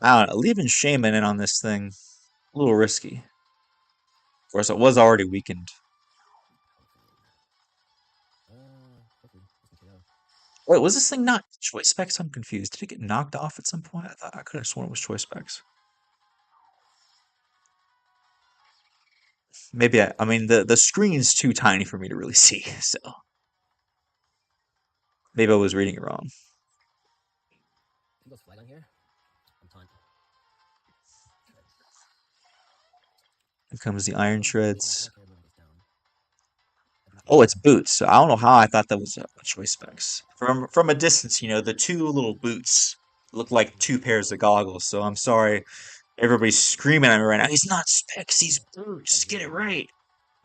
I don't know, leaving Shaman in on this thing, a little risky. Of course, it was already weakened. Wait, was this thing not choice specs? I'm confused. Did it get knocked off at some point? I could have sworn it was choice specs. Maybe I mean the screen's too tiny for me to really see, so maybe I was reading it wrong. Here comes the Iron Shreds. Oh, it's boots. So I don't know how I thought that was a choice specs. From a distance, the two little boots look like two pairs of goggles. So I'm sorry, everybody's screaming at me right now. He's not specs, he's boots. Get it right.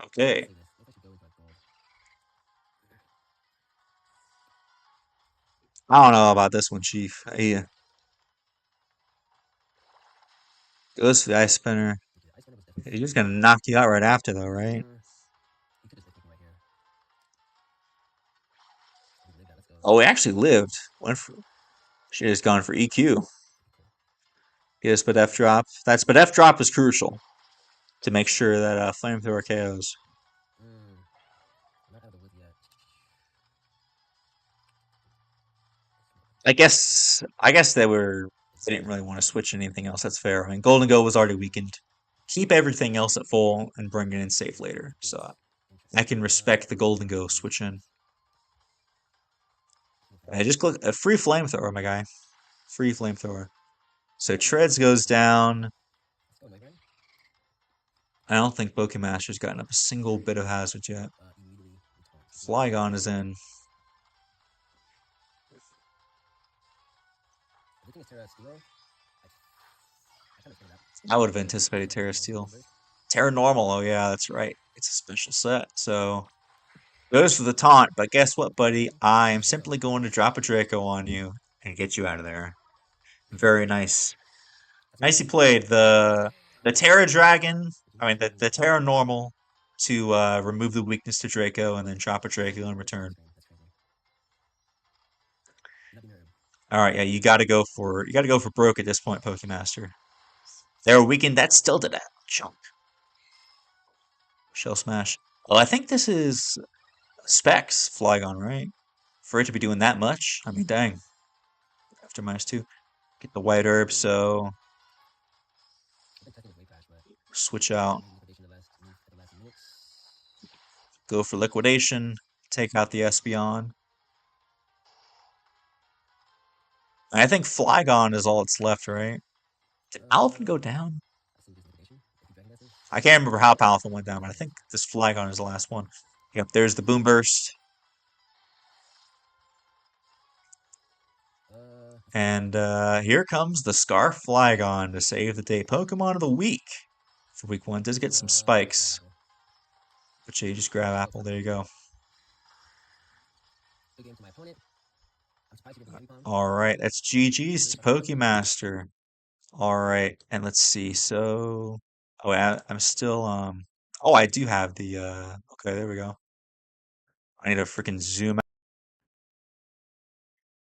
Okay. I don't know about this one, Chief. He goes for the ice spinner. He's just gonna knock you out right after, though, right? Oh, he actually lived. Should have just gone for EQ. Get a Spadef drop. That Spadef drop was crucial to make sure that Flamethrower KOs. I guess they didn't really want to switch anything else. That's fair. I mean, Golden Go was already weakened. Keep everything else at full and bring it in safe later. So I can respect the Golden Go switch in. I just click a free Flamethrower, my guy. Free Flamethrower. So Treads goes down. I don't think Pokemaster's gotten up a single bit of hazard yet. Flygon is in. I would have anticipated Terra Steel. Terra Normal, oh yeah, that's right. It's a special set, so goes for the taunt, but guess what, buddy? I am simply going to drop a Draco on you and get you out of there. Very nice. Nicely played. The Terra Dragon, the Terra Normal to remove the weakness to Draco and then drop a Draco in return. Alright, yeah, you gotta go for broke at this point, Pokemaster. They're weakened, that still did that. Chunk. Shell Smash. Well, I think this is specs Flygon, right? For it to be doing that much? I mean, dang. After -2. Get the white herb, so switch out. Go for liquidation. Take out the Espeon. I think Flygon is all that's left, right? Did Alpha go down? I can't remember how Palafin went down, but I think this Flygon is the last one. Yep, there's the Boom Burst. And here comes the Scarf Flygon to save the day. Pokemon of the Week for Week 1. Does get some spikes. But you just grab Apple. There you go. Alright, that's GG's to Pokemaster. Alright, and let's see. So, oh, I'm still, oh, I do have the, okay, there we go. I need to freaking zoom out.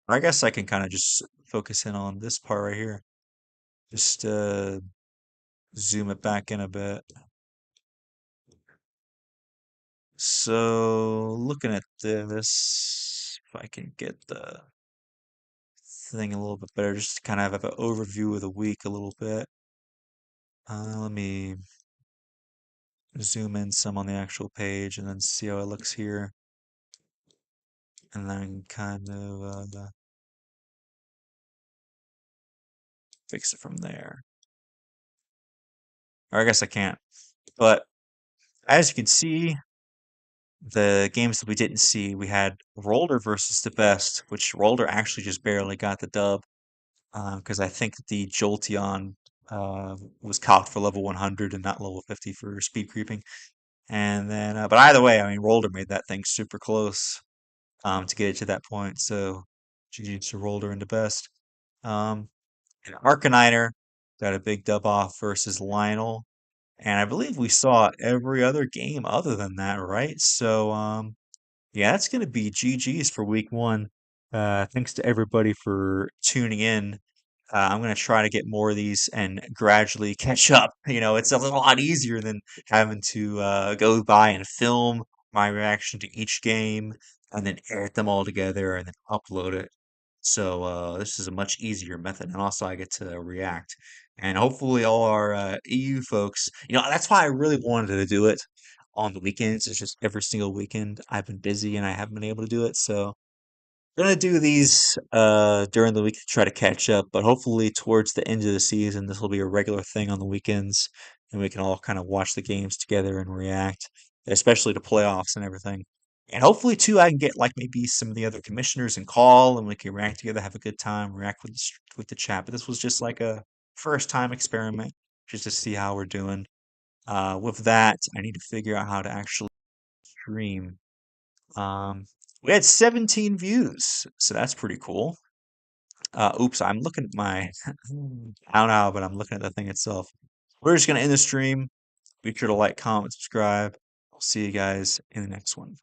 I guess I can kind of just focus in on this part right here. Just, zoom it back in a bit. So, looking at this, if I can get the thing a little bit better, just to kind of have an overview of the week a little bit. Let me zoom in some on the actual page and then see how it looks here. And then kind of fix it from there. Or I guess I can't. But as you can see, the games that we didn't see, we had Rolder versus the Best, which Rolder actually just barely got the dub. Because I think the Jolteon was caught for level 100 and not level 50 for speed creeping. And then, but either way, I mean, Rolder made that thing super close to get it to that point. So, GG to Rolder and the Best. And Arcaniner got a big dub off versus Lionel. And I believe we saw every other game other than that, right? So, yeah, that's going to be GG's for week 1. Thanks to everybody for tuning in. I'm going to try to get more of these and gradually catch up. It's a lot easier than having to go by and film my reaction to each game and then edit them all together and then upload it. So this is a much easier method, and also I get to react. And hopefully, all our EU folks, that's why I really wanted to do it on the weekends. It's just every single weekend I've been busy and I haven't been able to do it. So Gonna do these during the week to try to catch up, but hopefully towards the end of the season, this will be a regular thing on the weekends, and we can all kind of watch the games together and react, especially to playoffs and everything. And hopefully too, I can get like maybe some of the other commissioners and call, and we can react together, have a good time, react with with the chat. But this was just like a first time experiment, just to see how we're doing. With that, I need to figure out how to actually stream. Um, we had 17 views, so that's pretty cool. Oops, I'm looking at my, I don't know, but I'm looking at the thing itself. We're just gonna end the stream. Be sure to like, comment, subscribe. I'll see you guys in the next one.